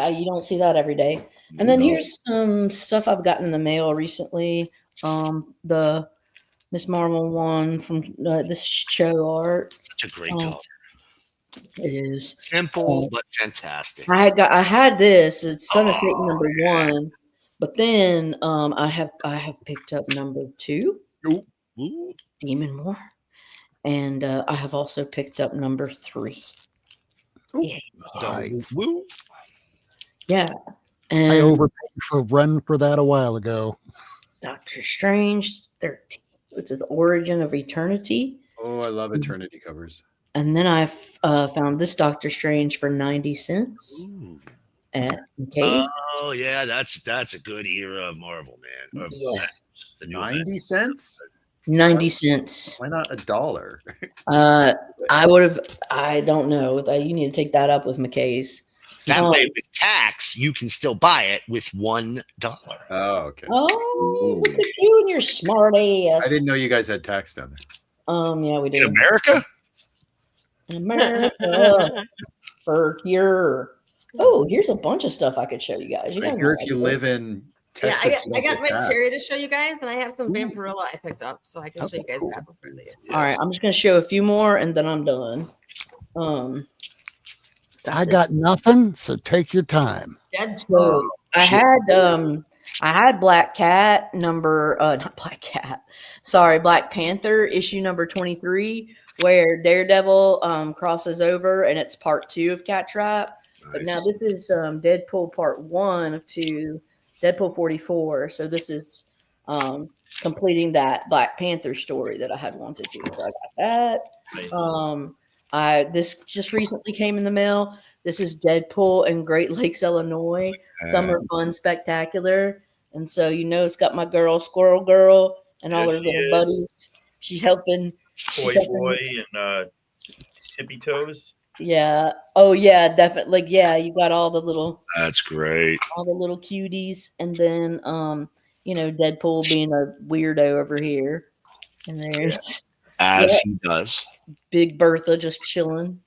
you don't see that every day. And then No. here's some stuff I've gotten in the mail recently. The Miss Marvel one from this show art. Such a great Oh. cover. It is. Simple but fantastic. I had this. It's Son of Satan number 1, but then I have picked up number 2, Ooh. Demon War, and I have also picked up number 3. Yeah, Nice. Woo. yeah. I And overpaid for a run for that a while ago. Doctor Strange 13, which is the Origin of Eternity. Oh, I love Eternity covers. And then I found this Doctor Strange for 90 cents Ooh. at McKay's. Oh yeah, that's a good era of Marvel, man. Yeah. The new 90 cents? 90 cents. Why not $1? I don't know. You need to take that up with McKay's. That way, with tax, you can still buy it with $1. Oh, okay. Oh, look at you and your smart ass. I didn't know you guys had tax down there. Yeah, we In do. America? In America. For here. Oh, here's a bunch of stuff I could show you guys. You I guys hear know if you this. live in Texas, you I don't got get my taxed. cherry to show you guys, and I have some Vampirilla I picked up, so I can show you guys that before the year. All right, I'm just gonna show a few more and then I'm done. I got nothing, so take your time. So I had Black Cat number not Black Cat. Sorry, Black Panther issue number 23, where Daredevil crosses over and it's part 2 of Cat Trap. But now this is Deadpool part 1 of 2, Deadpool 44. So this is completing that Black Panther story that I had wanted to. So I got that. Nice. This just recently came in the mail. This is Deadpool in Great Lakes, Illinois. Summer Fun Spectacular. And so, it's got my girl, Squirrel Girl, and all There her she little is. buddies. She's helping. Toy Boy and Tippy Toes. Yeah. Oh, yeah, definitely. Like, yeah, you got all the little. That's great. All the little cuties. And then, Deadpool being a weirdo over here. And there's. As he does. Big Bertha just chilling.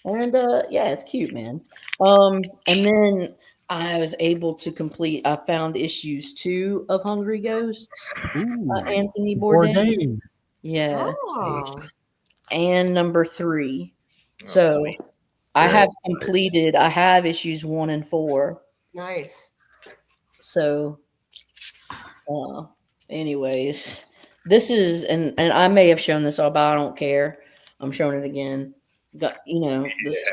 And it's cute, man. And then I was able to complete. I found issues 2 of Hungry Ghosts. Anthony Bourdain. Yeah. Oh. And number 3. So I have completed. I have issues 1 and 4. Nice. So, anyways, this is and I may have shown this all, but I don't care. I'm showing it again. Got this.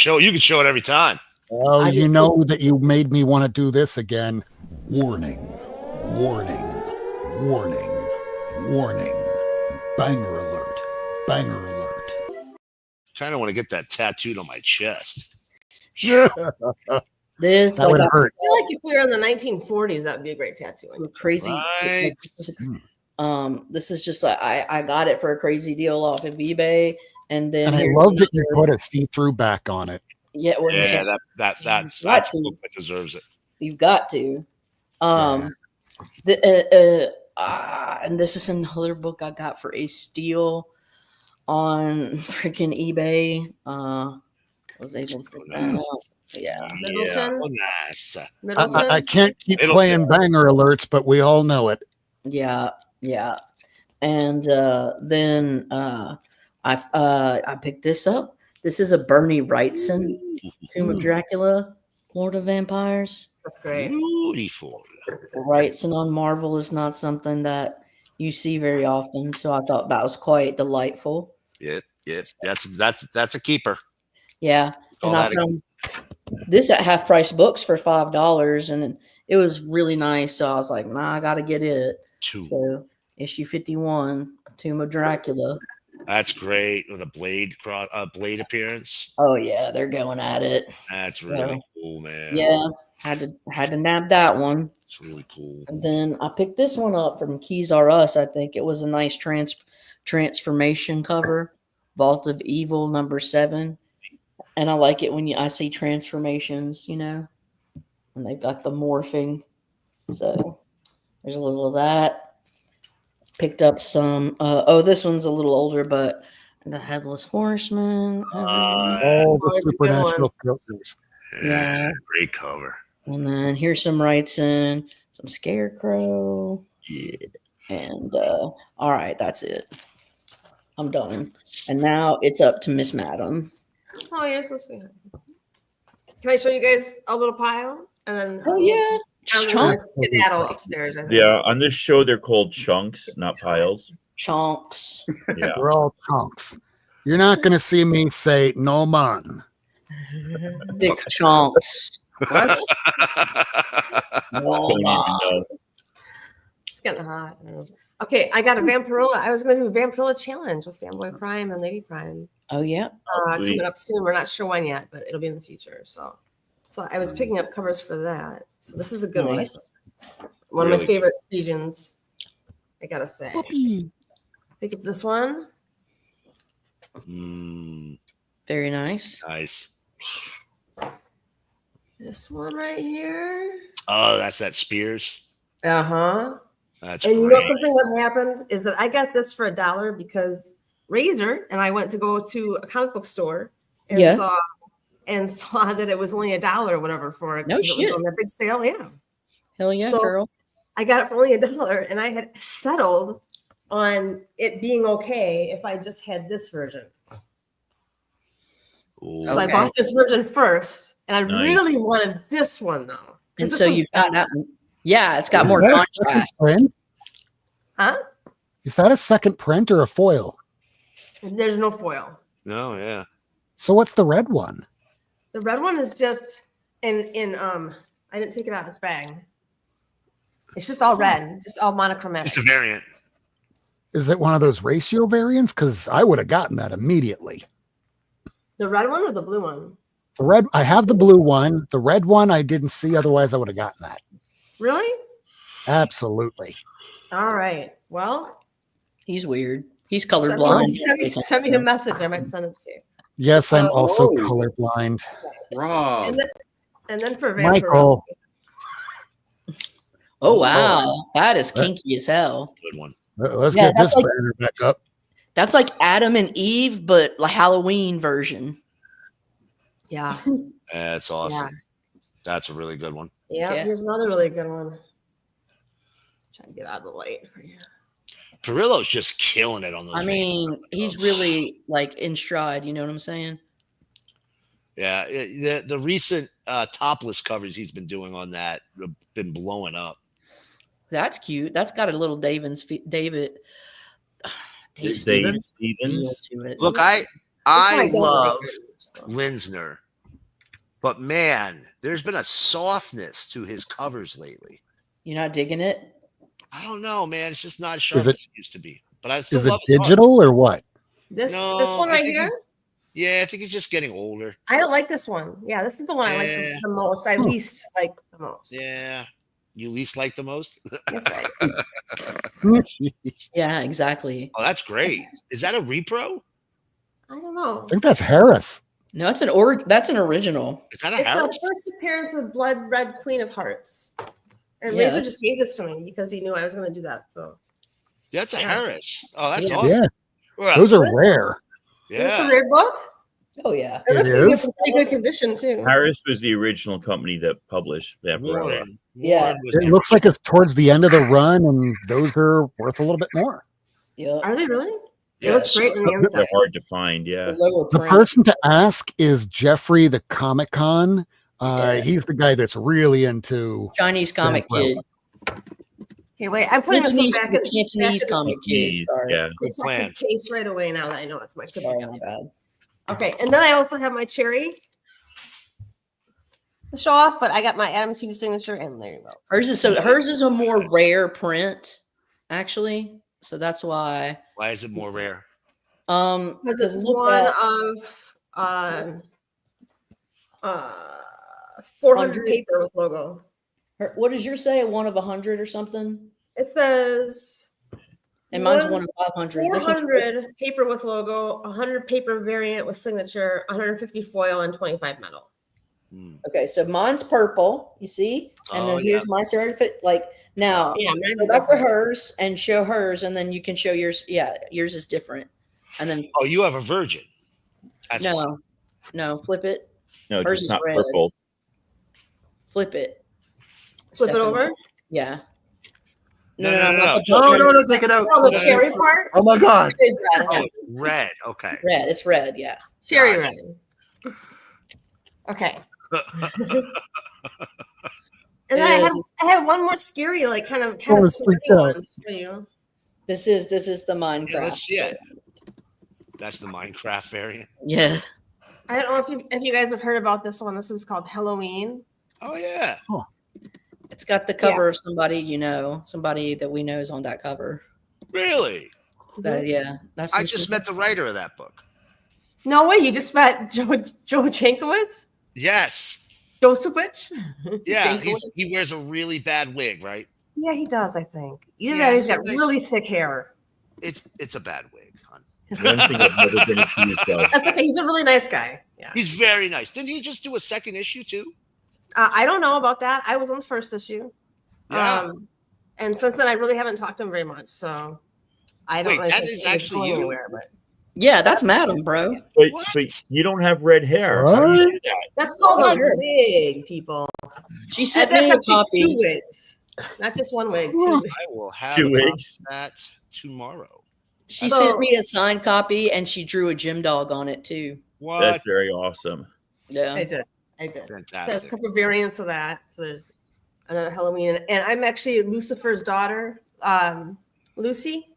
You can show it every time. Oh, you know that you made me want to do this again. Warning, warning, warning, warning. Banger alert, banger alert. Kind of want to get that tattooed on my chest. This That would hurt. I feel like if we were in the 1940s, that would be a great tattoo. Crazy. Right. This is just like I got it for a crazy deal off of eBay, and then And I here's love that you another- put a see-through back on it. Yeah, well, That's got a to. book that deserves it. You've got to. And this is another book I got for a steal on freaking eBay. I was able to put that up. Yeah. Middleton. Oh, nice. Middleton. I can't keep It'll- playing banger alerts, but we all know it. Yeah. And then I picked this up. This is a Bernie Wrightson, Tomb of Dracula, Lord of Vampires. That's great. Beautiful. Wrightson on Marvel is not something that you see very often, so I thought that was quite delightful. Yep. That's a keeper. Yeah, Call and I that a- found this at Half Price Books for $5, and it was really nice. So I was like, nah, I got to get it. So issue 51, Tomb of Dracula. That's great with a blade appearance. Oh yeah, they're going at it. That's really cool, man. Yeah, had to nab that one. It's really cool. And then I picked this one up from Keys R Us. I think it was a nice transformation cover, Vault of Evil number 7. And I like it when I see transformations, when they've got the morphing. So there's a little of that. Picked up some. This one's a little older, but the Headless Horseman. All the supernatural characters. Yeah. Great cover. And then here's some Wrightson, some Scarecrow. Yeah. And all right, that's it. I'm done. And now it's up to Miss Madam. Oh, you're so sweet. Can I show you guys a little pile? And then skedaddle upstairs. I think. Yeah, on this show they're called chunks, not piles. Chunks. Yeah. We're all chunks. You're not going to see me say no man. Big chunks. What? No, Don't even know. It's getting hot. Okay, I got a Vampirilla. I was going to do a Vampirilla challenge with Fanboy Prime and Lady Prime. Oh yeah. Coming up soon. We're not sure when yet, but it'll be in the future. So I was picking up covers for that. So this is a good Nice. one. One of Really my favorite regions. I gotta say. Whoopee. Pick up this one. Very nice. Nice. This one right here. Oh, that's that Spears. Uh-huh. That's And you great. know something what happened is that I got this for $1 because Razor and I went to go to a comic book store and Yeah. saw that it was only $1 or whatever for it. No 'cause it was shit. on their big sale. Yeah. Hell yeah, So- girl. I got it for only $1 and I had settled on it being okay if I just had this version. Ooh. So I Okay. bought this version first, and I Nice. really wanted this one though. 'cause And this so one's you found got- out. Yeah, it's got Is more that a second contrast. print? Huh? Is that a second print or a foil? There's no foil. No, yeah. So what's the red one? The red one is just in I didn't take it out of its bag. It's just all red, just all monochromatic. Just a variant. Is it one of those ratio variants? Because I would have gotten that immediately. The red one or the blue one? The red, I have the blue one. The red one I didn't see. Otherwise, I would have gotten that. Really? Absolutely. All right. Well, He's weird. He's send colorblind. me a message. I might send it to you. Yes, I'm also Oh. colorblind. Rob. And then for Vampire. Michael. Oh wow, that is kinky as hell. Good one. Let's Yeah, get this that's like- banner back up. That's like Adam and Eve, but like Halloween version. Yeah. That's awesome. That's a really good one. Yeah. Yeah. Here's another really good one. Trying to get out of the light for you. Perillo's just killing it on those. I mean, he's really like in stride. You know what I'm saying? Yeah, the recent topless covers he's been doing on that have been blowing up. That's cute. That's got a little Dave Dave Stevens feel Stevens. to it. Look, I one love like it, so. Linsner, but man, there's been a softness to his covers lately. You're not digging it? I don't know, man. It's just not as sharp Is it- as it used to be. But I still Is it love his art. digital or what? This No, one I right think here. Yeah, I think he's just getting older. I don't like this one. Yeah, this is the one I like Yeah. the most. I least like the most. Yeah, you least like the most. That's right. Yeah, exactly. Oh, that's great. Is that a repro? I don't know. I think that's Harris. No, it's that's an original. Is that a It's Harris? the first appearance of Blood Red Queen of Hearts. And Yeah, Razor that's- just gave this to me because he knew I was going to do that. So Yeah, that's a Yeah. Harris. Oh, that's Yeah. awesome. Yeah, Well, those are rare. is this a yeah. rare book? Oh yeah. And It this is in is? some pretty good condition too. Harris was the original company that published Vampirella. Warren. Yeah. Warren was It the looks like it's towards the end of the run, and those are worth a little bit more. Yeah. Are they really? It Yes. looks great in the They're inside. hard to find, yeah. The lower The print. person to ask is Jeffrey, the Comic Con. Yeah. He's the guy that's really into. Chinese comic kid. Okay, wait. I'm putting this one Cantonese, back in Cantonese comic kid. Jeez, Sorry. yeah. Good plan. the case right away now that I know it's my good. Sorry, my bad. Okay, and then I also have my cherry to show off, but I got my Adam Hughes signature and Larry Wells. Hers is a more rare print, actually. So that's why. Why is it more rare? Because it's look one at- of 400 100. paper with logo. what does yours say? 1 of 100 or something? It says And mine's 1 of 500. This one's- 400 paper with logo, 100 paper variant with signature, 150 foil, and 25 metal. Hmm. Okay, so mine's purple, you see? And Oh, then here's my certificate. Like now, Yeah, mine's go back to different. hers and show hers, and then you can show yours. Yeah, yours is different. And then Oh, you have a virgin. That's why. no, flip it. No, Hers just is not red. purple. Flip it. Flip it Stephanie. over. Yeah. No, not the No, purple. no, take it out. Oh, the cherry part. Oh my God. It is red. Oh, it's red. Okay. Red. It's red. Yeah. Cherry Gotcha. red. Okay. And then I have one more scary, like kind of Oh, sweaty freaked out. one to show you. This is the Minecraft. Yeah, let's see it. That's the Minecraft variant. Yeah. I don't know if you guys have heard about this one. This is called Halloween. Oh yeah. It's got the cover of somebody somebody that we know is on that cover. Really? Yeah. That's I just met the writer of that book. No way, you just met Joe Jankowicz? Yes. Josephich? Yeah. Jankowicz? He wears a really bad wig, right? Yeah, he does, I think. Either Yeah, that or he's he's got nice. really thick hair. It's a bad wig, hon. One thing I've never been accused of. That's okay. He's a really nice guy. Yeah. He's very nice. Didn't he just do a second issue too? I don't know about that. I was on the first issue. Yeah. And since then, I really haven't talked to him very much. So I don't Wait, know. if that it's is actually going you? anywhere, but Yeah, that's Madam, bro. But you don't have red hair. How do you do that? that's called Oh, a sure. wig, people. She sent That's me a actually copy. 2 wigs, not just 1 wig. 2 wigs. I will have 2 a copy wigs. of that tomorrow. She So- sent me a signed copy, and she drew a gym dog on it too. What? That's very awesome. Yeah. I did. So there's a Fantastic. couple of variants of that. So there's another Halloween, and I'm actually Lucifer's daughter, Lucy,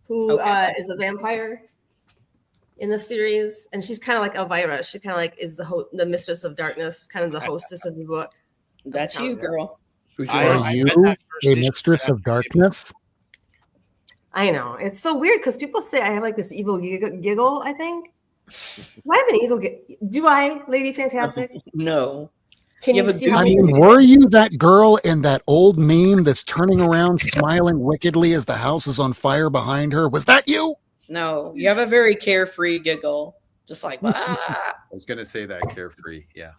who is a vampire in the series, and she's kind of like Elvira. She kind of like is the mistress of darkness, kind of the hostess of the book. That's you, girl. Who's I- your Are I you read that first a issue. mistress of darkness? I know it's so weird because people say I have like this evil giggle. I think. Do I have an evil giggle? Do I, Lady Fantastic? No. Can You you have a see how I we mean, can see were you that girl in that old meme that's turning around, smiling wickedly as the house is on fire behind her? Was that you? No. You have a very carefree giggle. Just like, ah. I was gonna say that carefree. Yeah.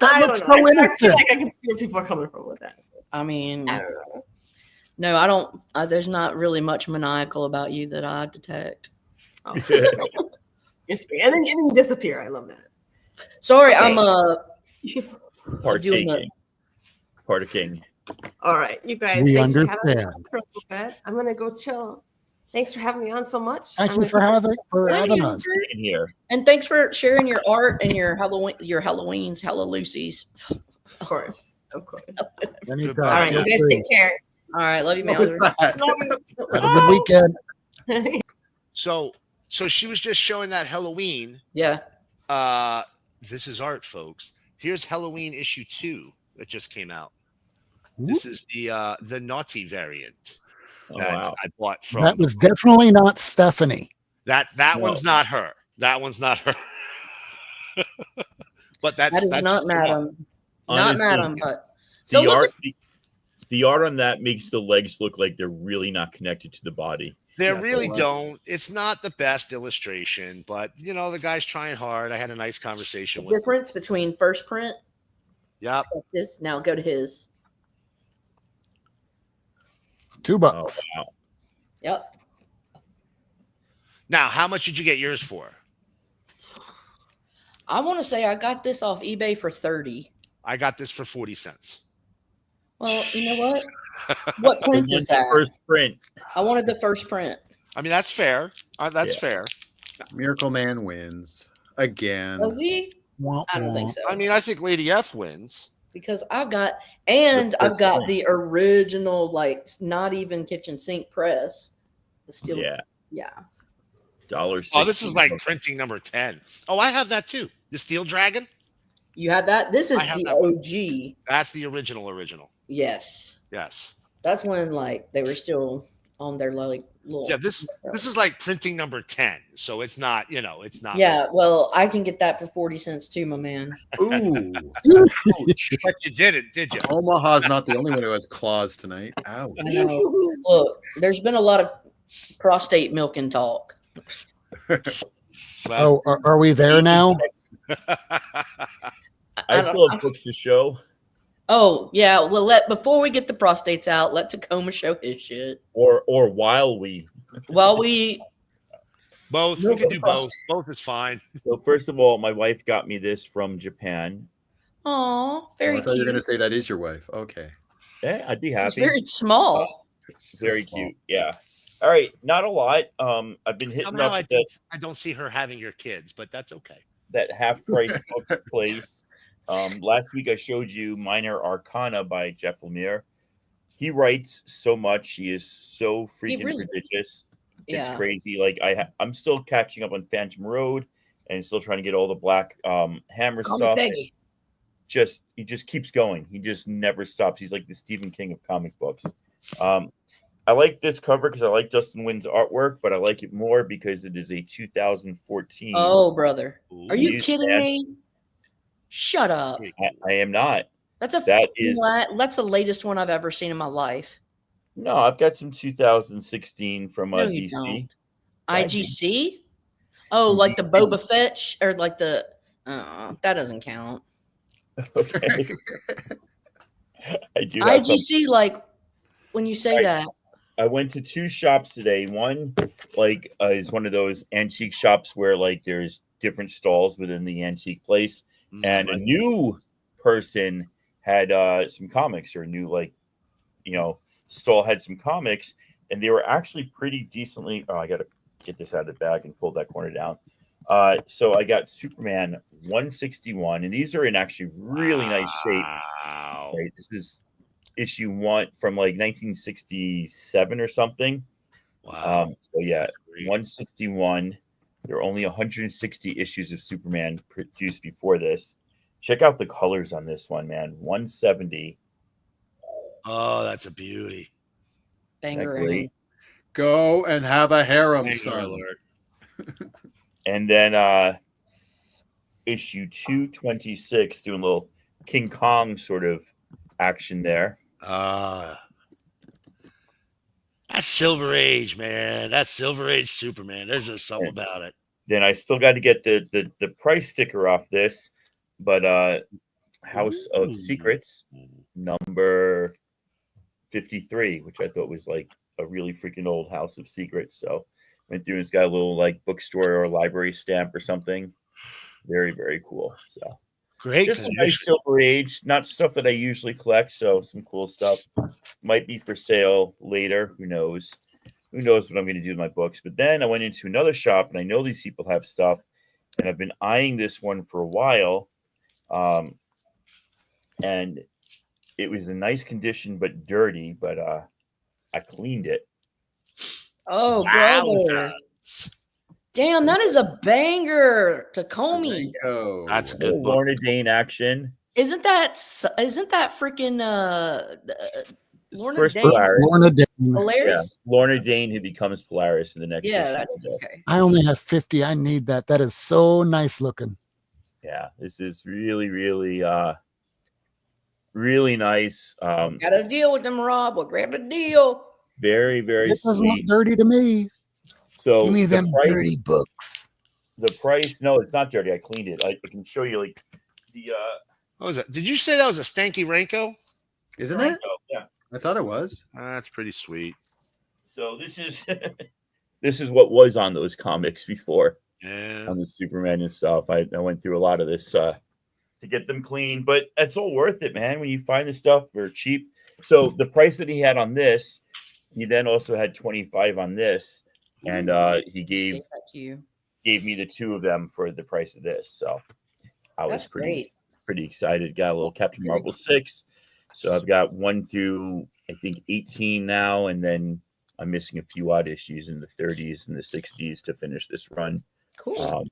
That I looks don't know. so I feel innocent. like I can see where people are coming from with that. I mean, I don't know. no, I don't. There's not really much maniacal about you that I detect. Oh. You're sweet. And then you disappear. I love that. Sorry, Okay. I'm Partaking. Partaking. All right, you guys. We thanks for having me understand. on for a little bit. I'm gonna go chill. Thanks for having me on so much. Thank I'm you gonna for keep- having us. In here. and thanks for sharing your art and your Halloweens, Lucy's. Of course. Of course. Anytime. All right, you guys take care. All right, love you, What was Mauser. that? Have a good weekend. So she was just showing that Halloween. Yeah. This is art, folks. Here's Halloween issue 2 that just came out. This is the naughty variant that wow. I bought from. That was definitely not Stephanie. That No. one's not her. That one's not her. But That is that's not Madam. Not Honestly, Madam, but so The look art, the art on that makes the legs look like they're really not connected to the body. They Yeah, really but- don't. It's not the best illustration, but the guy's trying hard. I had a nice conversation the with him. difference between first print. Yep. This now go to his. $2. Oh wow. Yep. Now, how much did you get yours for? I want to say I got this off eBay for 30. I got this for 40 cents. Well, you know what? What print is that? First print. I wanted the first print. I mean, that's fair. That's Yeah. fair. Miracle Man wins again. Was he? Wah, I don't think wah. so. I mean, I think Lady F wins. Because I've got, and The I've first got print. the original, like, not even kitchen sink press. The steel. Yeah. Yeah. $1.60. Oh, this is like printing number 10. Oh, I have that too. The Steel Dragon. You have that? This is I have the that one. OG. That's the original. Yes. Yes. That's when, like, they were still on their, like, little. Yeah. This is like printing number 10. So it's not. It's not. Yeah, well, I can get that for 40 cents too, my man. Ooh. But you did it, did you? Omaha's not the only one who has claws tonight. Ow. I know. Look, there's been a lot of prostate milking talk. Well, Oh, are we there now? I still have books to show. Oh, yeah. Well, before we get the prostates out, let Tacoma show his shit. Or while we. While we both. We can do both. Both is fine. So first of all, my wife got me this from Japan. Oh, I very thought you were cute. going to say that is your wife. Okay. Yeah, I'd be It's happy. very small. Very cute. Yeah. All right. Not a lot. I've been hitting Somehow up at I don't see her having your kids, but that's okay. that half price book place. Last week I showed you Minor Arcana by Jeff Lemire. He writes so much. He is so freaking really- prodigious. It's Yeah. crazy. Like I'm still catching up on Phantom Road and still trying to get all the Black Hammer Call me stuff. Peggy. He just keeps going. He just never stops. He's like the Stephen King of comic books. I like this cover because I like Dustin Nguyen's artwork, but I like it more because it is a 2014. Oh, brother. Are you Use kidding that. me? Shut up. I am not. That's a That is- that's the latest one I've ever seen in my life. No, I've got some 2016 from No, you DC. don't. I do. IGC? Oh, like the DC. Boba Fett or like the that doesn't count. Okay. I do have some. IGC, like when you say that. I went to 2 shops today. One, like, is one of those antique shops where, like, there's different stalls within the antique place, and a new person had some comics, or a new, like, stall had some comics, and they were actually pretty decently. Oh, I gotta get this out of the bag and fold that corner down. So I got Superman 161, and these are in actually really nice shape. Right, this is issue 1 from like 1967 or something. Wow. So yeah, 161. There are only 160 issues of Superman produced before this. Check out the colors on this one, man. 170. Oh, that's a beauty. Banger. Go and have a harem, Banger son. alert. And then issue 226, doing a little King Kong sort of action there. That's Silver Age, man. That's Silver Age Superman. There's just something about it. Then I still got to get the price sticker off this, but House of Secrets number 53, which I thought was like a really freaking old House of Secrets. So went through and it's got a little like bookstore or library stamp or something. Very, very cool. So great. Just a nice Silver Age, not stuff that I usually collect. So some cool stuff might be for sale later. Who knows? Who knows what I'm going to do with my books? But then I went into another shop, and I know these people have stuff, and I've been eyeing this one for a while. And it was in nice condition but dirty. But I cleaned it. Oh, brother. Damn, that is a banger, Tacoma. That's a good book. Lorna Dane action. Isn't that freaking Lorna Dane? Lorna Dane. Polaris? Yeah. Lorna Dane, who becomes Polaris in the next issue. That's okay. I only have 50. I need that. That is so nice looking. Yeah, this is really, really, really nice. Got a deal with them, Rob. What got a deal? Very, very It doesn't look sweet. dirty to me. So Give me the them price, dirty books. The price, no, it's not dirty. I cleaned it. I can show you like the What was that? Did you say that was a Stanky Ranko? Isn't it? Yeah. I thought it was. That's pretty sweet. So this is this is what was on those comics before. Yeah. On the Superman and stuff. I went through a lot of this to get them clean, but it's all worth it, man. When you find the stuff for cheap. So the price that he had on this, he then also had 25 on this, and he gave that to you. Gave me the 2 of them for the price of this. So I was pretty excited. Got a little Captain Marvel 6. So I've got 1 through I think 18 now, and then I'm missing a few odd issues in the 30s and the 60s to finish this run. Cool.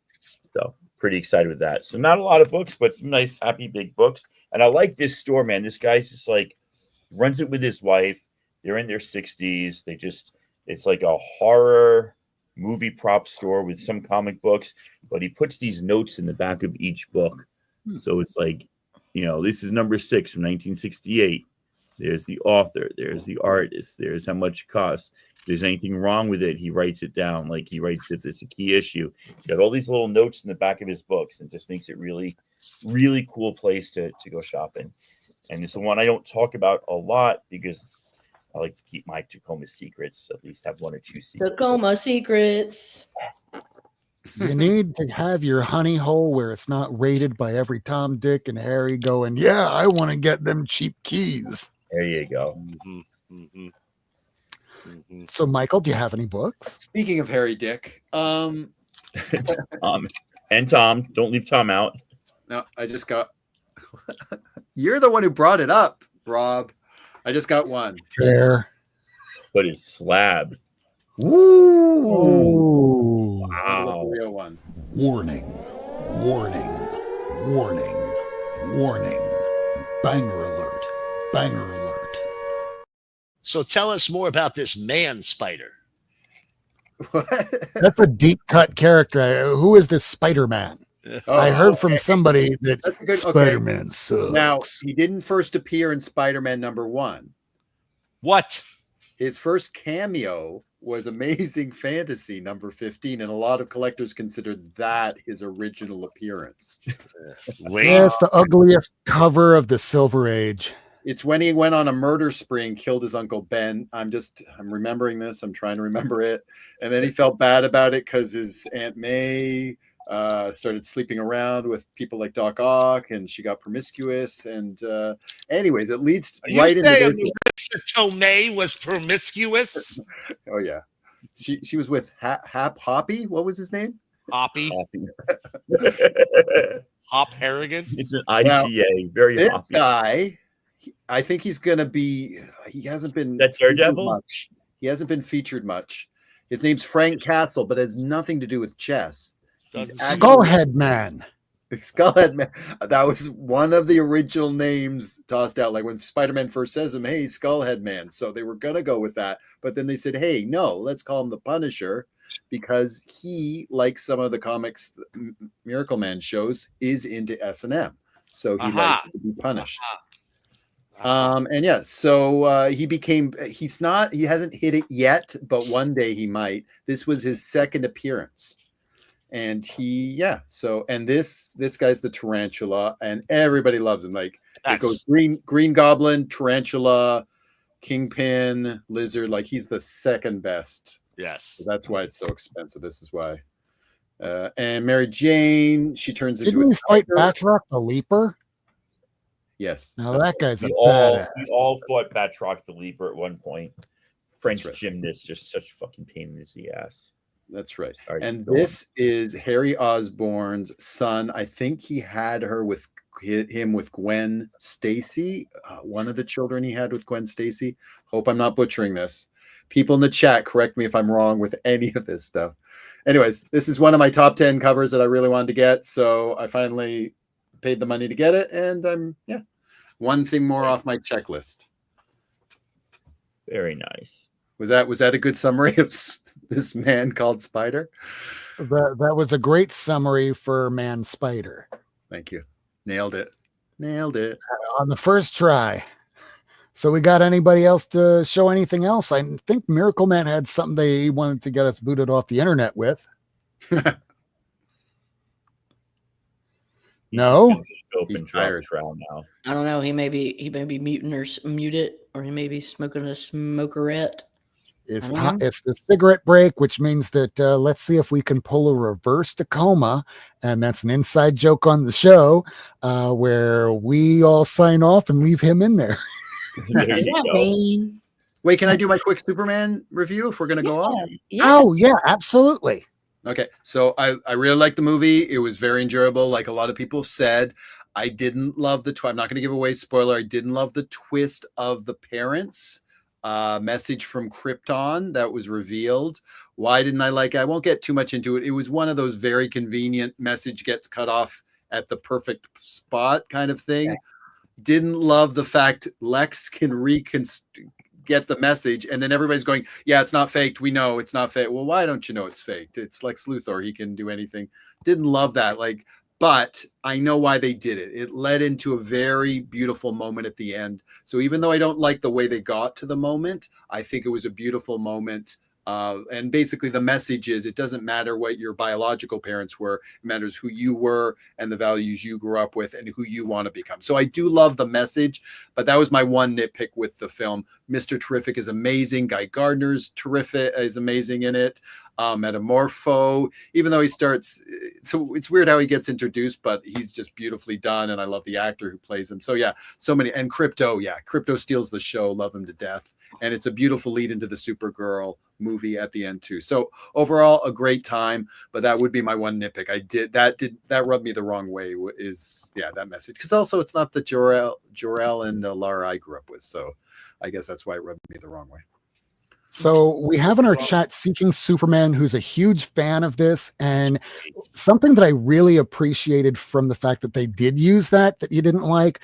So pretty excited with that. So not a lot of books, but some nice, happy, big books. And I like this store, man. This guy's just like runs it with his wife. They're in their 60s. It's like a horror movie prop store with some comic books, but he puts these notes in the back of each book. So it's like, this is number 6 from 1968. There's the author, there's the artist, there's how much it costs. If there's anything wrong with it, he writes it down. Like he writes if it's a key issue. He's got all these little notes in the back of his books, and just makes it really, really cool place to go shopping. And it's the one I don't talk about a lot because I like to keep my Tacoma secrets, at least have 1 or 2 secrets. Tacoma secrets. You need to have your honey hole where it's not rated by every Tom, Dick, and Harry going, yeah, I want to get them cheap keys. There you go. So, Michael, do you have any books? Speaking of Harry Dick, and Tom, don't leave Tom out. No, I just got. You're the one who brought it up, Rob. I just got one. Fair. But it's slab. Ooh. Wow. Real one. Warning, warning, warning, warning. Banger alert, banger alert. So tell us more about this man spider. That's a deep cut character. Who is this Spider-Man? I heard from somebody that Spider-Man sucks. Now, he didn't first appear in Spider-Man #1. What? His first cameo was Amazing Fantasy number 15, and a lot of collectors consider that his original appearance. Yeah, it's the ugliest cover of the Silver Age. It's when he went on a murder spree and killed his uncle Ben. I'm remembering this. I'm trying to remember it. And then he felt bad about it because his Aunt May started sleeping around with people like Doc Ock, and she got promiscuous. And anyways, it leads right into this. Marissa Tomei was promiscuous. Oh yeah, she was with Hap Hoppy. What was his name? Hoppy. Hop Harrigan. It's an IPA. Very this hoppy. guy. I think he's going to be. He hasn't been. That Daredevil? Much. He hasn't been featured much. His name's Frank Castle, but it has nothing to do with chess. Skullhead Man. Skullhead Man. That was one of the original names tossed out. Like when Spider-Man first says him, hey, Skullhead Man. So they were going to go with that. But then they said, hey, no, let's call him the Punisher, because he, like some of the comics Miracleman shows, is into S&M. So he likes to be punished. And yeah, so he hasn't hit it yet, but one day he might. This was his second appearance. And this guy's the Tarantula, and everybody loves him. Like it goes Green Goblin, Tarantula, Kingpin, Lizard. Like he's the second best. Yes. So that's why it's so expensive. This is why. And Mary Jane, she turns into Didn't we fight Batroc the Leaper? Yes. Now that guy's a we badass. all fought Batroc the Leaper at one point. French gymnast, just such fucking pain in the ass. That's right. Sorry, and this is Harry Osborn's son. I think he had him with Gwen Stacy, one of the children he had with Gwen Stacy. Hope I'm not butchering this. People in the chat, correct me if I'm wrong with any of this stuff. Anyways, this is one of my top 10 covers that I really wanted to get. So I finally paid the money to get it. And one thing more off my checklist. Very nice. Was that a good summary of this man called Spider? That was a great summary for Man Spider. Thank you. Nailed it. On the first try. So we got anybody else to show anything else? I think Miracleman had something they wanted to get us booted off the internet with. No? He's tired now. I don't know. He may be muted, or he may be smoking a smokerette. It's the cigarette break, which means that let's see if we can pull a reverse Tacoma, and that's an inside joke on the show where we all sign off and leave him in there. Wait, can I do my quick Superman review if we're going to go on? Yeah. Oh, yeah, absolutely. Okay, so I really liked the movie. It was very enjoyable. Like a lot of people have said, I didn't love the I'm not going to give away spoiler. I didn't love the twist of the parents' message from Krypton that was revealed. Why didn't I like it? I won't get too much into it. It was one of those very convenient message gets cut off at the perfect spot kind of thing. Okay. Didn't love the fact Lex can get the message, and then everybody's going, yeah, it's not faked. We know it's not fake. Well, why don't you know it's faked? It's Lex Luthor. He can do anything. Didn't love that. But I know why they did it. It led into a very beautiful moment at the end. So even though I don't like the way they got to the moment, I think it was a beautiful moment. And basically the message is it doesn't matter what your biological parents were. It matters who you were and the values you grew up with and who you want to become. So I do love the message, but that was my one nitpick with the film. Mr. Terrific is amazing. Guy Gardner's terrific, is amazing in it. Metamorpho, even though he starts, so it's weird how he gets introduced, but he's just beautifully done. And I love the actor who plays him. So yeah, so many. And Crypto steals the show. Love him to death. And it's a beautiful lead into the Supergirl movie at the end too. So overall, a great time, but that would be my one nitpick. That rubbed me the wrong way is that message. Because also it's not the Jor-El and Lara I grew up with. So I guess that's why it rubbed me the wrong way. So we have in our chat Seeking Superman, who's a huge fan of this, and something that I really appreciated from the fact that they did use that you didn't like.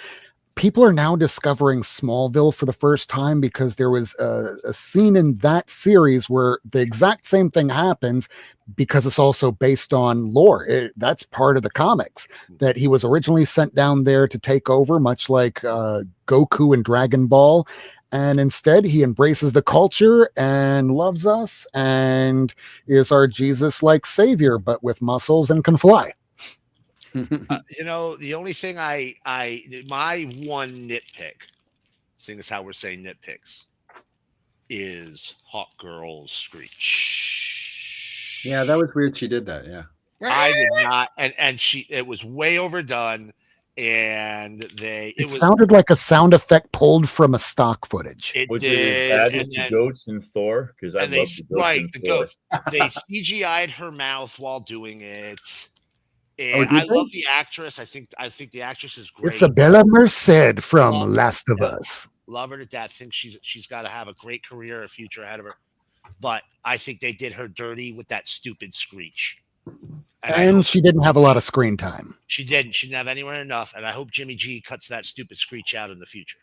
People are now discovering Smallville for the first time because there was a scene in that series where the exact same thing happens because it's also based on lore. That's part of the comics, that he was originally sent down there to take over, much like Goku and Dragon Ball. And instead, he embraces the culture and loves us and is our Jesus-like savior, but with muscles and can fly. You know, the only thing my one nitpick, seeing as how we're saying nitpicks, is Hawk Girl's screech. Yeah, that was weird. She did that. Yeah. I did not, and it was way overdone, and It sounded like a sound effect pulled from a stock footage. It Was did, it as bad as and the then- goats in Thor? Because I love and they the goats in the Thor. goats. They CGI'd her mouth while doing it, and did I love they? the actress. I think the actress is great. It's Bella Merced from Love Last of her. Us. Love her to death. Think she's got to have a great career, a future ahead of her. But I think they did her dirty with that stupid screech. I And hope she didn't have a lot of screen time. she didn't. She didn't have anywhere enough. And I hope Jimmy G cuts that stupid screech out in the future.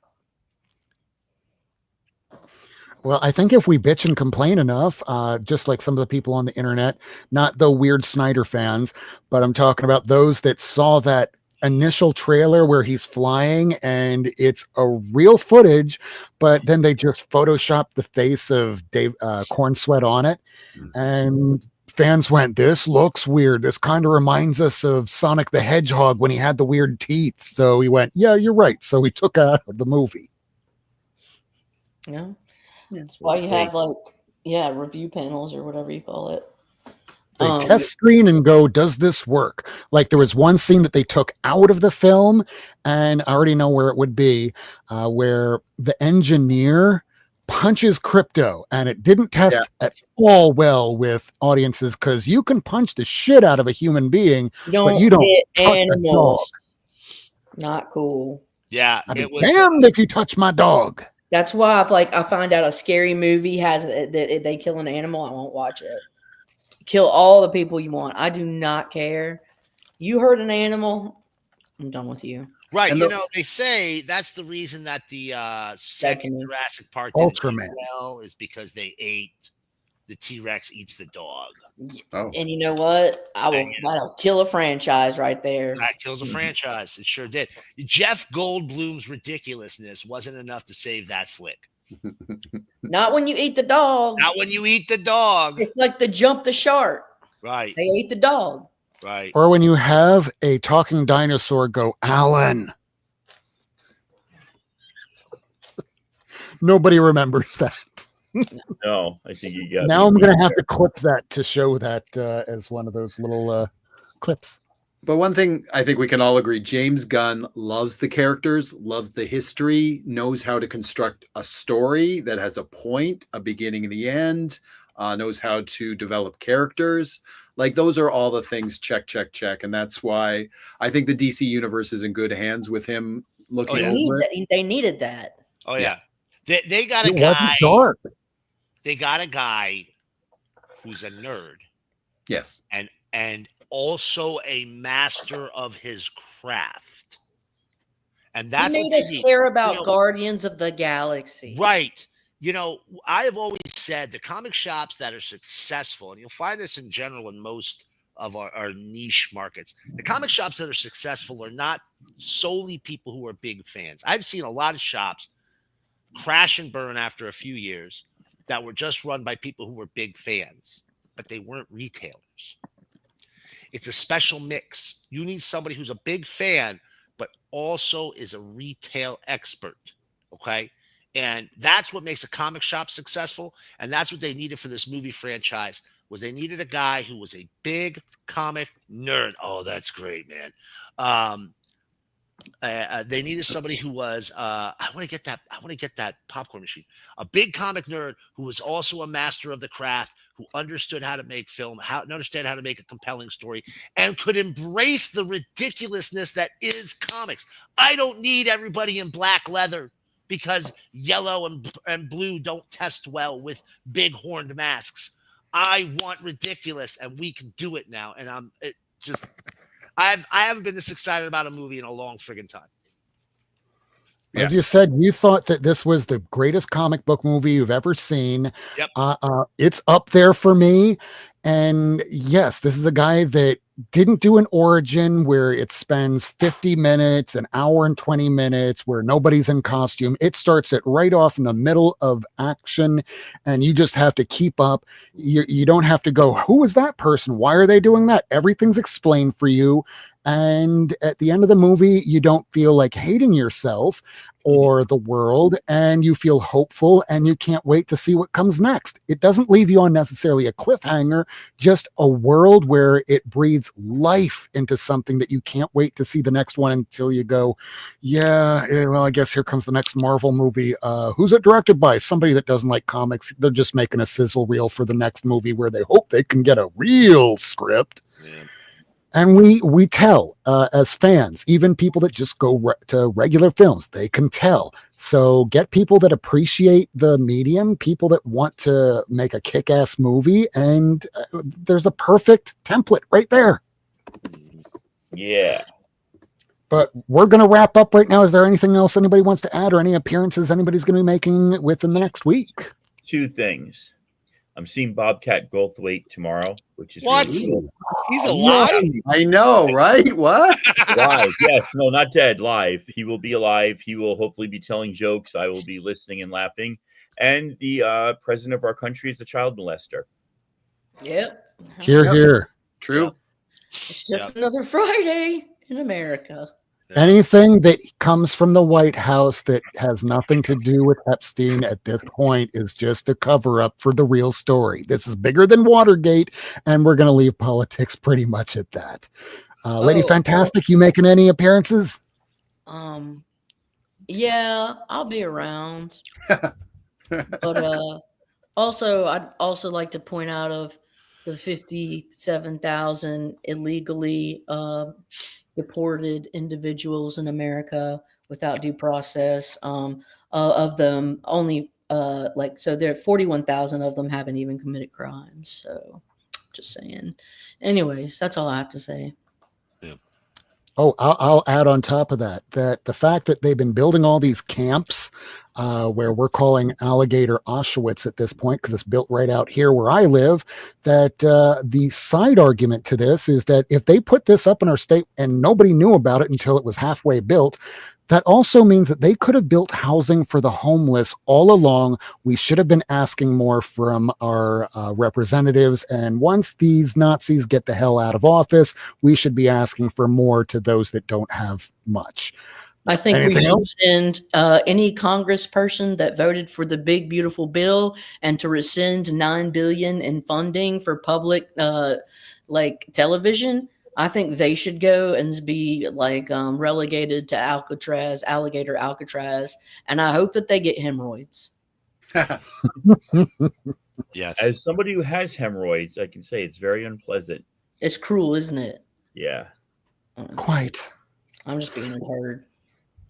Well, I think if we bitch and complain enough, just like some of the people on the internet, not the weird Snyder fans, but I'm talking about those that saw that initial trailer where he's flying and it's a real footage, but then they just photoshopped the face of Dave Corn Sweat on it. And fans went, this looks weird. This kind of reminds us of Sonic the Hedgehog when he had the weird teeth. So we went, yeah, you're right. So we took out of the movie. Yeah. That's why you have review panels or whatever you call it. They test screen and go, does this work? Like there was one scene that they took out of the film, and I already know where it would be, where the engineer punches Crypto, and it didn't test at all well with audiences because you can punch the shit out of a human being, but you don't hit touch a dog. animals. Not cool. Yeah, I'd be it was. damned if you touch my dog. That's why if I find out a scary movie has they kill an animal, I won't watch it. Kill all the people you want. I do not care. You hurt an animal, I'm done with you. Right, And you know, they say that's the reason that the second Jurassic Park didn't do Ultraman. well is because they ate the T-Rex eats the dog. Oh. And you know what? That'll kill a franchise right there. That kills a franchise. It sure did. Jeff Goldblum's ridiculousness wasn't enough to save that flick. Not when you eat the dog. Not when you eat the dog. It's like the jump the shark. Right. They ate the dog. Right. Or when you have a talking dinosaur go, Alan. Nobody remembers that. No, I think you got. Now I'm going to have to clip that to show that as one of those little clips. But one thing I think we can all agree, James Gunn loves the characters, loves the history, knows how to construct a story that has a point, a beginning and the end, knows how to develop characters. Like those are all the things check, check, check. And that's why I think the DC universe is in good hands with him looking over it. They needed that. Oh yeah. They got a It wasn't guy. dark. They got a guy who's a nerd. Yes. And also a master of his craft. And that's He what made us they need. care about You know, Guardians of the Galaxy. right. You know, I have always said the comic shops that are successful, and you'll find this in general in most of our niche markets, the comic shops that are successful are not solely people who are big fans. I've seen a lot of shops crash and burn after a few years that were just run by people who were big fans, but they weren't retailers. It's a special mix. You need somebody who's a big fan, but also is a retail expert. Okay. And that's what makes a comic shop successful. And that's what they needed for this movie franchise was they needed a guy who was a big comic nerd. Oh, that's great, man. They needed somebody who was I want to get that popcorn machine. A big comic nerd who was also a master of the craft, who understood how to make film, understand how to make a compelling story, and could embrace the ridiculousness that is comics. I don't need everybody in black leather because yellow and blue don't test well with big horned masks. I want ridiculous, and we can do it now. And I haven't been this excited about a movie in a long friggin' time. As you said, you thought that this was the greatest comic book movie you've ever seen. Yep. It's up there for me. And yes, this is a guy that didn't do an origin where it spends 50 minutes, an hour and 20 minutes, where nobody's in costume. It starts it right off in the middle of action, and you just have to keep up. You don't have to go, who is that person? Why are they doing that? Everything's explained for you. And at the end of the movie, you don't feel like hating yourself or the world, and you feel hopeful, and you can't wait to see what comes next. It doesn't leave you on necessarily a cliffhanger, just a world where it breathes life into something that you can't wait to see the next one until you go, yeah, well, I guess here comes the next Marvel movie. Who's it directed by? Somebody that doesn't like comics. They're just making a sizzle reel for the next movie where they hope they can get a real script. Yeah. And we tell as fans, even people that just go to regular films, they can tell. So get people that appreciate the medium, people that want to make a kick-ass movie, and there's a perfect template right there. Yeah. But we're going to wrap up right now. Is there anything else anybody wants to add, or any appearances anybody's going to be making within the next week? 2 things. I'm seeing Bobcat Goldthwait tomorrow, which is What? really cool. He's alive? I know, right? What? Live. Yes, no, not dead. Live. He will be alive. He will hopefully be telling jokes. I will be listening and laughing. And the president of our country is a child molester. Yep. Hear, hear. True. It's just another Friday in America. Anything that comes from the White House that has nothing to do with Epstein at this point is just a cover up for the real story. This is bigger than Watergate, and we're going to leave politics pretty much at that. Lady Fantastic, you making any appearances? Yeah, I'll be around. But also, I'd also like to point out of the 57,000 illegally deported individuals in America without due process. Of them, only so there are 41,000 of them haven't even committed crimes. So, just saying. Anyways, that's all I have to say. Yeah. Oh, I'll add on top of that the fact that they've been building all these camps where we're calling Alligator Auschwitz at this point, because it's built right out here where I live, that the side argument to this is that if they put this up in our state and nobody knew about it until it was halfway built, that also means that they could have built housing for the homeless all along. We should have been asking more from our representatives. And once these Nazis get the hell out of office, we should be asking for more to those that don't have much. I think Anything we should else? send any congressperson that voted for the big beautiful bill and to rescind $9 billion in funding for public television. I think they should go and be relegated to alligator Alcatraz, and I hope that they get hemorrhoids. Yes. As somebody who has hemorrhoids, I can say it's very unpleasant. It's cruel, isn't it? Yeah. Quite. I'm just being a turd.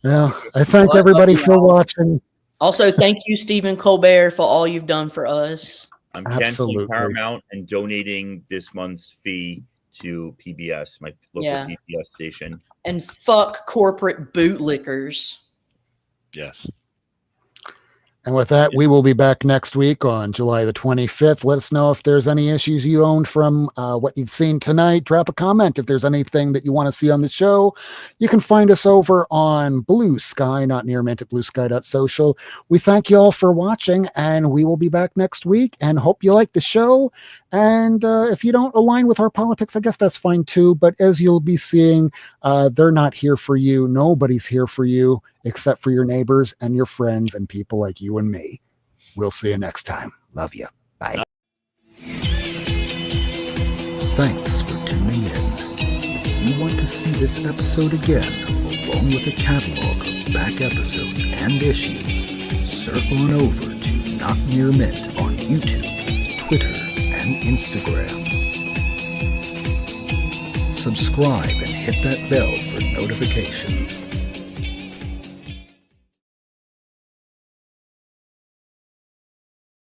Yeah. I thank everybody for watching. Also, thank you, Stephen Colbert, for all you've done for us. I'm canceling Absolutely. Paramount and donating this month's fee to PBS, my local PBS station. And fuck corporate bootlickers. Yes. And with that, we will be back next week on July the 25th. Let us know if there's any issues you owned from what you've seen tonight. Drop a comment if there's anything that you want to see on the show. You can find us over on Blue Sky, not near mint at bluesky.social. We thank you all for watching, and we will be back next week, and hope you like the show. And if you don't align with our politics, I guess that's fine too. But as you'll be seeing, they're not here for you. Nobody's here for you except for your neighbors and your friends and people like you and me. We'll see you next time. Love you. Bye. Thanks for tuning in. If you want to see this episode again, along with a catalog of back episodes and issues, surf on over to Not Near Mint on YouTube, Twitter, and Instagram. Subscribe and hit that bell for notifications.